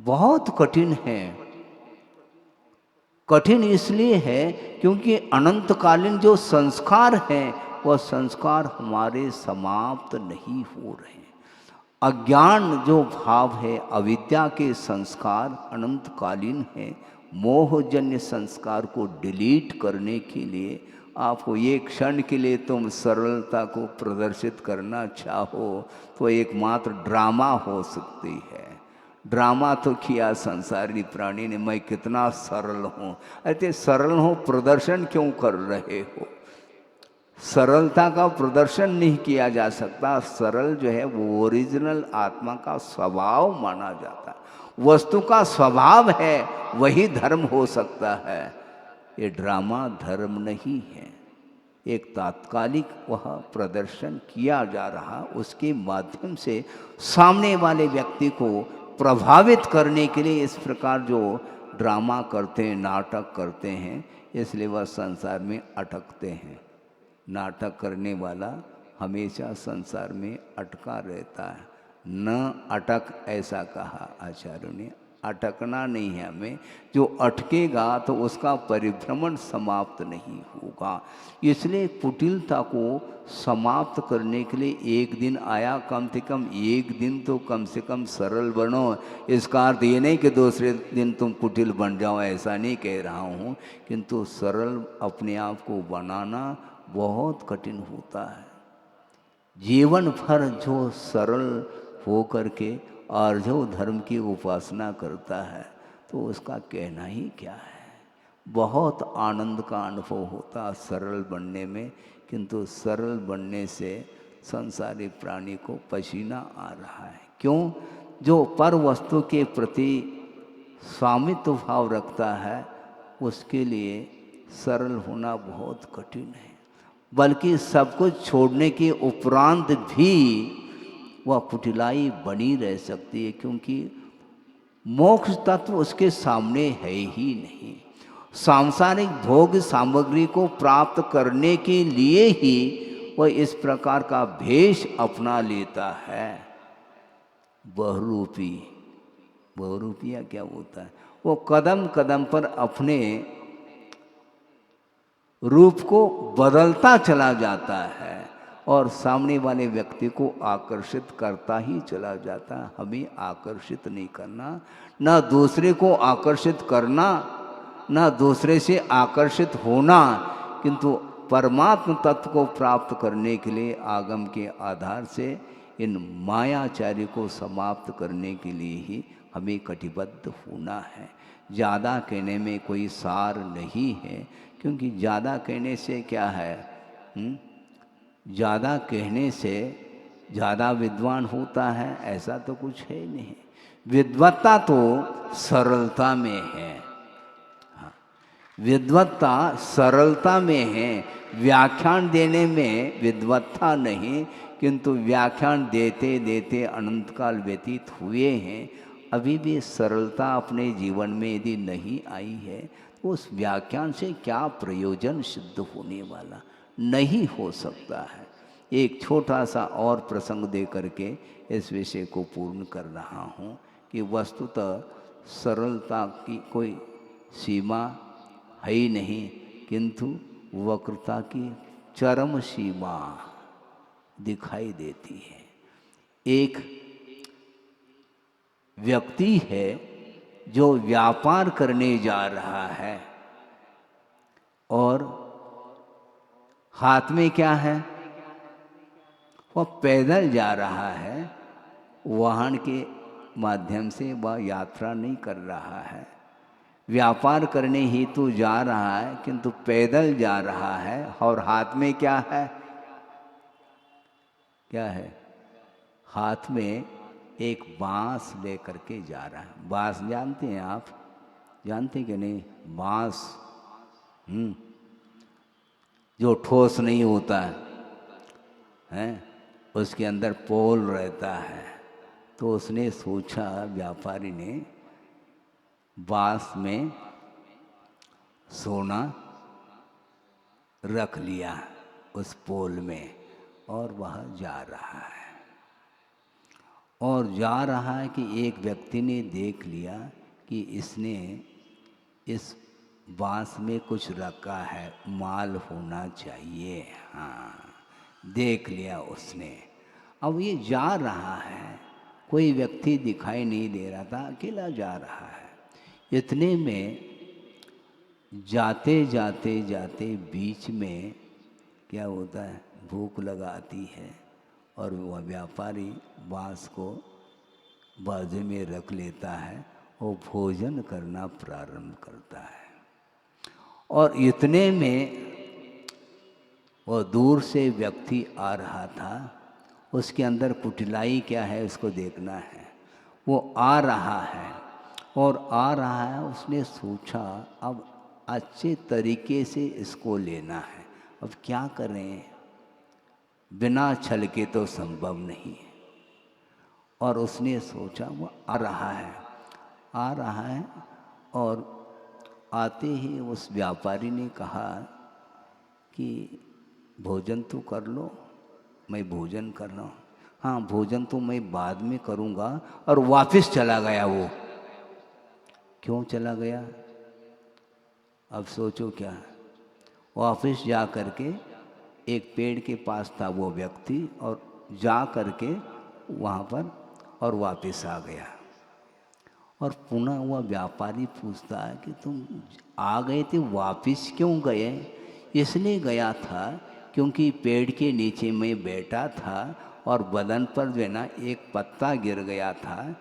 बहुत कठिन है। कठिन इसलिए है क्योंकि अनंतकालीन जो संस्कार हैं वह संस्कार हमारे समाप्त नहीं हो रहे। अज्ञान जो भाव है, अविद्या के संस्कार अनंतकालीन है। मोहजन्य संस्कार को डिलीट करने के लिए आपको एक क्षण के लिए तुम सरलता को प्रदर्शित करना चाहो तो एकमात्र ड्रामा हो सकती है। ड्रामा तो किया संसारी प्राणी ने, मैं कितना सरल हूँ। अरे सरल हो, प्रदर्शन क्यों कर रहे हो? सरलता का प्रदर्शन नहीं किया जा सकता। सरल जो है वो ओरिजिनल आत्मा का स्वभाव माना जाता है। वस्तु का स्वभाव है, वही धर्म हो सकता है। ये ड्रामा धर्म नहीं है। एक तात्कालिक वह प्रदर्शन किया जा रहा, उसके माध्यम से सामने वाले व्यक्ति को प्रभावित करने के लिए इस प्रकार जो ड्रामा करते हैं, नाटक करते हैं, इसलिए वह संसार में अटकते हैं। नाटक करने वाला हमेशा संसार में अटका रहता है। न अटक, ऐसा कहा आचार्यों ने। अटकना नहीं है हमें। जो अटकेगा तो उसका परिभ्रमण समाप्त नहीं होगा। इसलिए कुटिलता को समाप्त करने के लिए एक दिन आया। कम से कम एक दिन तो कम से कम सरल बनो। इसका अर्थ ये नहीं कि दूसरे दिन तुम कुटिल बन जाओ, ऐसा नहीं कह रहा हूँ, किंतु सरल अपने आप को बनाना बहुत कठिन होता है। जीवन भर जो सरल हो करके और जो धर्म की उपासना करता है तो उसका कहना ही क्या है। बहुत आनंद का अनुभव होता सरल बनने में, किंतु सरल बनने से संसारी प्राणी को पसीना आ रहा है। क्यों? जो पर वस्तु के प्रति स्वामित्व भाव रखता है उसके लिए सरल होना बहुत कठिन है, बल्कि सब कुछ छोड़ने के उपरांत भी वह कुटिलाई बनी रह सकती है, क्योंकि मोक्ष तत्व उसके सामने है ही नहीं। सांसारिक भोग सामग्री को प्राप्त करने के लिए ही वह इस प्रकार का भेष अपना लेता है। बहुरूपी, बहुरूपिया क्या होता है? वो कदम कदम पर अपने रूप को बदलता चला जाता है और सामने वाले व्यक्ति को आकर्षित करता ही चला जाता है। हमें आकर्षित नहीं करना, न दूसरे को आकर्षित करना, न दूसरे से आकर्षित होना, किंतु परमात्म तत्व को प्राप्त करने के लिए आगम के आधार से इन मायाचार्य को समाप्त करने के लिए ही हमें कटिबद्ध होना है। ज़्यादा कहने में कोई सार नहीं है, क्योंकि ज़्यादा कहने से क्या है? ज़्यादा कहने से ज़्यादा विद्वान होता है, ऐसा तो कुछ है नहीं। विद्वत्ता तो सरलता में है। हाँ, विद्वत्ता सरलता में है। व्याख्यान देने में विद्वत्ता नहीं, किंतु व्याख्यान देते देते अनंतकाल व्यतीत हुए हैं, अभी भी सरलता अपने जीवन में यदि नहीं आई है तो उस व्याख्यान से क्या प्रयोजन सिद्ध होने वाला? नहीं हो सकता है। एक छोटा सा और प्रसंग दे करके इस विषय को पूर्ण कर रहा हूँ कि वस्तुतः सरलता की कोई सीमा है ही नहीं, किंतु वक्रता की चरम सीमा दिखाई देती है। एक व्यक्ति है जो व्यापार करने जा रहा है और हाथ में क्या है? वह पैदल जा रहा है, वाहन के माध्यम से वह यात्रा नहीं कर रहा है। व्यापार करने हेतु जा रहा है, किंतु पैदल जा रहा है और हाथ में क्या है? क्या है? हाथ में एक बांस लेकर के जा रहा है। बांस जानते हैं आप? जानते कि नहीं? बांस जो ठोस नहीं होता है, उसके अंदर पोल रहता है। तो उसने सोचा, व्यापारी ने, बांस में सोना रख लिया उस पोल में और वह जा रहा है। और जा रहा है कि एक व्यक्ति ने देख लिया कि इसने इस बांस में कुछ रखा है, माल होना चाहिए। हाँ, देख लिया उसने। अब ये जा रहा है, कोई व्यक्ति दिखाई नहीं दे रहा था, अकेला जा रहा है। इतने में जाते जाते जाते बीच में क्या होता है? भूख लगाती है और वह व्यापारी बांस को बाजू में रख लेता है और भोजन करना प्रारंभ करता है। और इतने में वह दूर से व्यक्ति आ रहा था, उसके अंदर कुटिलाई क्या है उसको देखना है। वो आ रहा है और आ रहा है, उसने सोचा अब अच्छे तरीके से इसको लेना है। अब क्या करें? बिना छल के तो संभव नहीं है। और उसने सोचा वो आ रहा है, आ रहा है, और आते ही उस व्यापारी ने कहा कि भोजन तो कर लो, मैं भोजन कर रहा हूँ। हाँ, भोजन तो मैं बाद में करूँगा। और वापस चला गया वो। क्यों चला गया? अब सोचो क्या। वापस जा करके एक पेड़ के पास था वो व्यक्ति, और जा करके वहाँ पर और वापस आ गया। और पुनः वह व्यापारी पूछता है कि तुम आ गए थे, वापस क्यों गए? इसलिए गया था क्योंकि पेड़ के नीचे मैं बैठा था और बदन पर जो है ना एक पत्ता गिर गया था।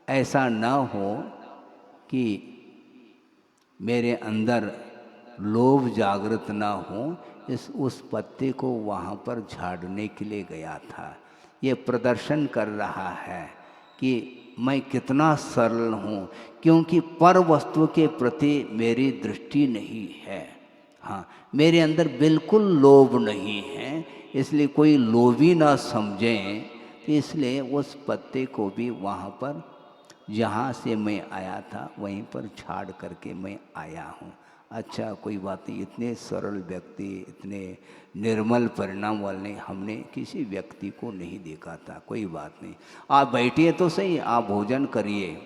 ऐसा न हो कि मेरे अंदर लोभ जागृत ना हो, उस पत्ते को वहाँ पर झाड़ने के लिए गया था। ये प्रदर्शन कर रहा है कि मैं कितना सरल हूँ, क्योंकि पर वस्तु के प्रति मेरी दृष्टि नहीं है। हाँ, मेरे अंदर बिल्कुल लोभ नहीं है, इसलिए कोई लोभी ना समझें। तो इसलिए उस पत्ते को भी वहाँ पर जहाँ से मैं आया था वहीं पर झाड़ करके मैं आया हूँ। अच्छा, कोई बात नहीं, इतने सरल व्यक्ति, इतने निर्मल परिणाम वाले हमने किसी व्यक्ति को नहीं देखा था। कोई बात नहीं, आप बैठिए तो सही, आप भोजन करिए।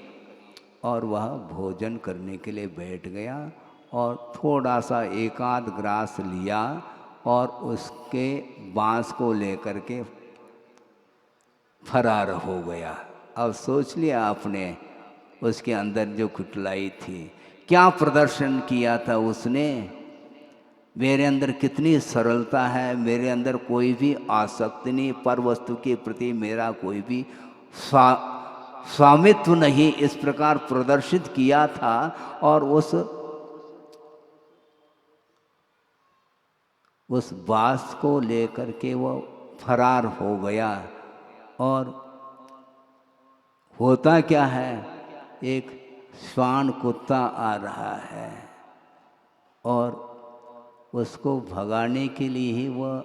और वह भोजन करने के लिए बैठ गया और थोड़ा सा एक आध ग्रास लिया और उसके बाँस को लेकर के फरार हो गया। अब सोच लिया आपने, उसके अंदर जो कुटलाई थी, क्या प्रदर्शन किया था उसने। मेरे अंदर कितनी सरलता है, मेरे अंदर कोई भी आसक्ति नहीं, पर वस्तु के प्रति मेरा कोई भी स्वामित्व नहीं, इस प्रकार प्रदर्शित किया था। और उस बास को लेकर के वो फरार हो गया। और होता क्या है, एक श्वान कुत्ता आ रहा है और उसको भगाने के लिए ही वह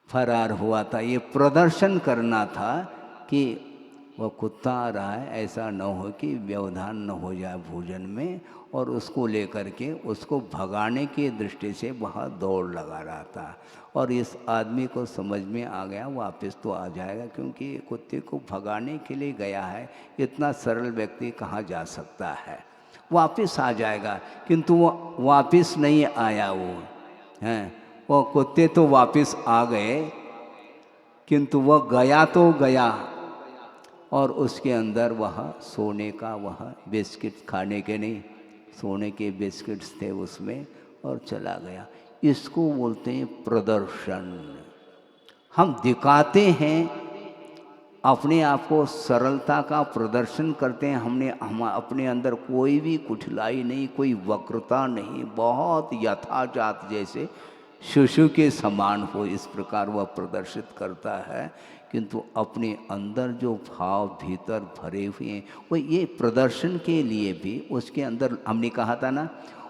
फरार हुआ था। ये प्रदर्शन करना था कि वह कुत्ता आ रहा है, ऐसा न हो कि व्यवधान न हो जाए भोजन में, और उसको लेकर के उसको भगाने की दृष्टि से वह दौड़ लगा रहा था। और इस आदमी को समझ में आ गया वापस तो आ जाएगा, क्योंकि कुत्ते को भगाने के लिए गया है, इतना सरल व्यक्ति कहाँ जा सकता है, वापस आ जाएगा। किंतु वो वापस नहीं आया। वो कुत्ते तो वापस आ गए, किंतु वह गया तो गया और उसके अंदर वह सोने का, वह बिस्किट खाने के नहीं, सोने के बिस्किट्स थे उसमें, और चला गया। इसको बोलते हैं प्रदर्शन। हम दिखाते हैं अपने आप को, सरलता का प्रदर्शन करते हैं। हम अपने अंदर कोई भी कुठिलाई नहीं, कोई वक्रता नहीं, बहुत यथाजात जैसे शिशु के समान हो, इस प्रकार वह प्रदर्शित करता है। किंतु अपने अंदर जो भाव भीतर भरे हुए हैं, वो ये प्रदर्शन के लिए भी उसके अंदर, हमने कहा था ना,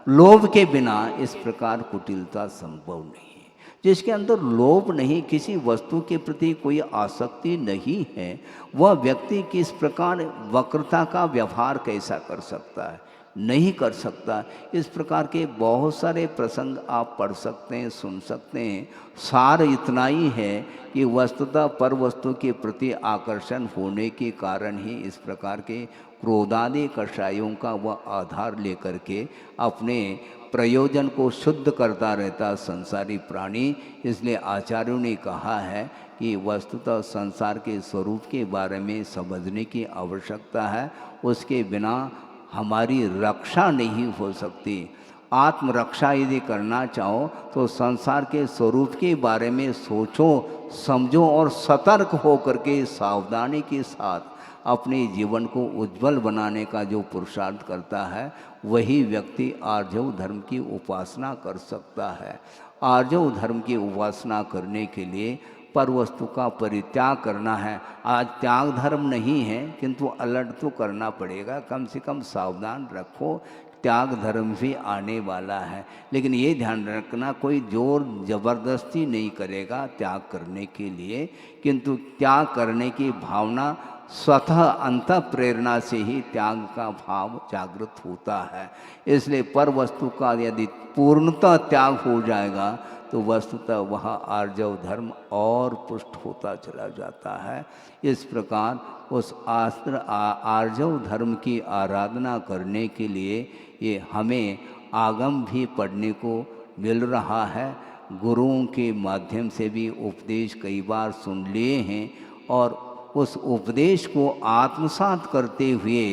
लोभ के बिना इस प्रकार कुटिलता संभव नहीं है। जिसके अंदर लोभ नहीं, किसी वस्तु के प्रति कोई आसक्ति नहीं है, वह व्यक्ति किस प्रकार वक्रता का व्यवहार कैसा कर सकता है, नहीं कर सकता। इस प्रकार के बहुत सारे प्रसंग आप पढ़ सकते हैं, सुन सकते हैं। सार इतना ही है कि वस्तुतः पर वस्तु के प्रति आकर्षण होने के कारण ही इस प्रकार के क्रोधादि कषायों का वह आधार लेकर के अपने प्रयोजन को शुद्ध करता रहता संसारी प्राणी। इसलिए आचार्यों ने कहा है कि वस्तुतः संसार के स्वरूप के बारे में समझने की आवश्यकता है, उसके बिना हमारी रक्षा नहीं हो सकती। आत्मरक्षा यदि करना चाहो तो संसार के स्वरूप के बारे में सोचो, समझो और सतर्क हो करके सावधानी के साथ अपने जीवन को उज्जवल बनाने का जो पुरुषार्थ करता है, वही व्यक्ति आर्जव धर्म की उपासना कर सकता है। आर्जव धर्म की उपासना करने के लिए पर वस्तु का परित्याग करना है। आज त्याग धर्म नहीं है, किंतु अलर्ट तो करना पड़ेगा, कम से कम सावधान रखो, त्याग धर्म भी आने वाला है। लेकिन ये ध्यान रखना, कोई जोर जबरदस्ती नहीं करेगा त्याग करने के लिए, किंतु त्याग करने की भावना स्वतः अंत प्रेरणा से ही त्याग का भाव जागृत होता है। इसलिए पर वस्तु का यदि पूर्णतः त्याग हो जाएगा तो वस्तुतः वह आर्जव धर्म और पुष्ट होता चला जाता है। इस प्रकार उस आर्जव धर्म की आराधना करने के लिए ये हमें आगम भी पढ़ने को मिल रहा है। गुरुओं के माध्यम से भी उपदेश कई बार सुन लिए हैं, और उस उपदेश को आत्मसात करते हुए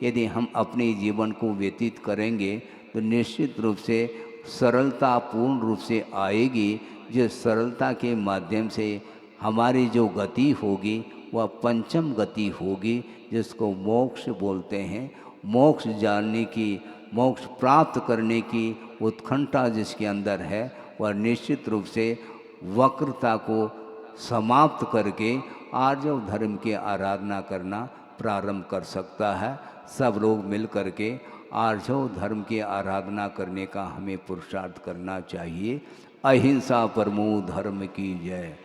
यदि हम अपने जीवन को व्यतीत करेंगे तो निश्चित रूप से सरलता पूर्ण रूप से आएगी। जिस सरलता के माध्यम से हमारी जो गति होगी वह पंचम गति होगी, जिसको मोक्ष बोलते हैं। मोक्ष जानने की मोक्ष प्राप्त करने की उत्कंठा जिसके अंदर है वह निश्चित रूप से वक्रता को समाप्त करके आर्य धर्म की आराधना करना प्रारंभ कर सकता है। सब लोग मिल करके आर्य धर्म की आराधना करने का हमें पुरुषार्थ करना चाहिए। अहिंसा परमो धर्म की जय।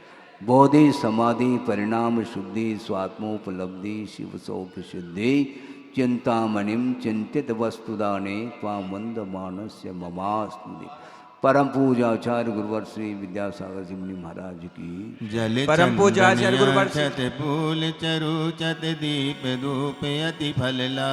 बोधि समाधि परिणाम शुद्धि स्वात्मोपलब्धि शिव सौख्य सिद्धि चिंतामणिम चिंतित वस्तुदाने त्वामंद मानस्य ममास्तुति। परम पूजा आचार्य गुरुवर श्री विद्यासागर जी मुनि महाराज की जल परम पूजा आचार्य गुरुवर चंदन फूल चरु चत दीप धूप अति फल ला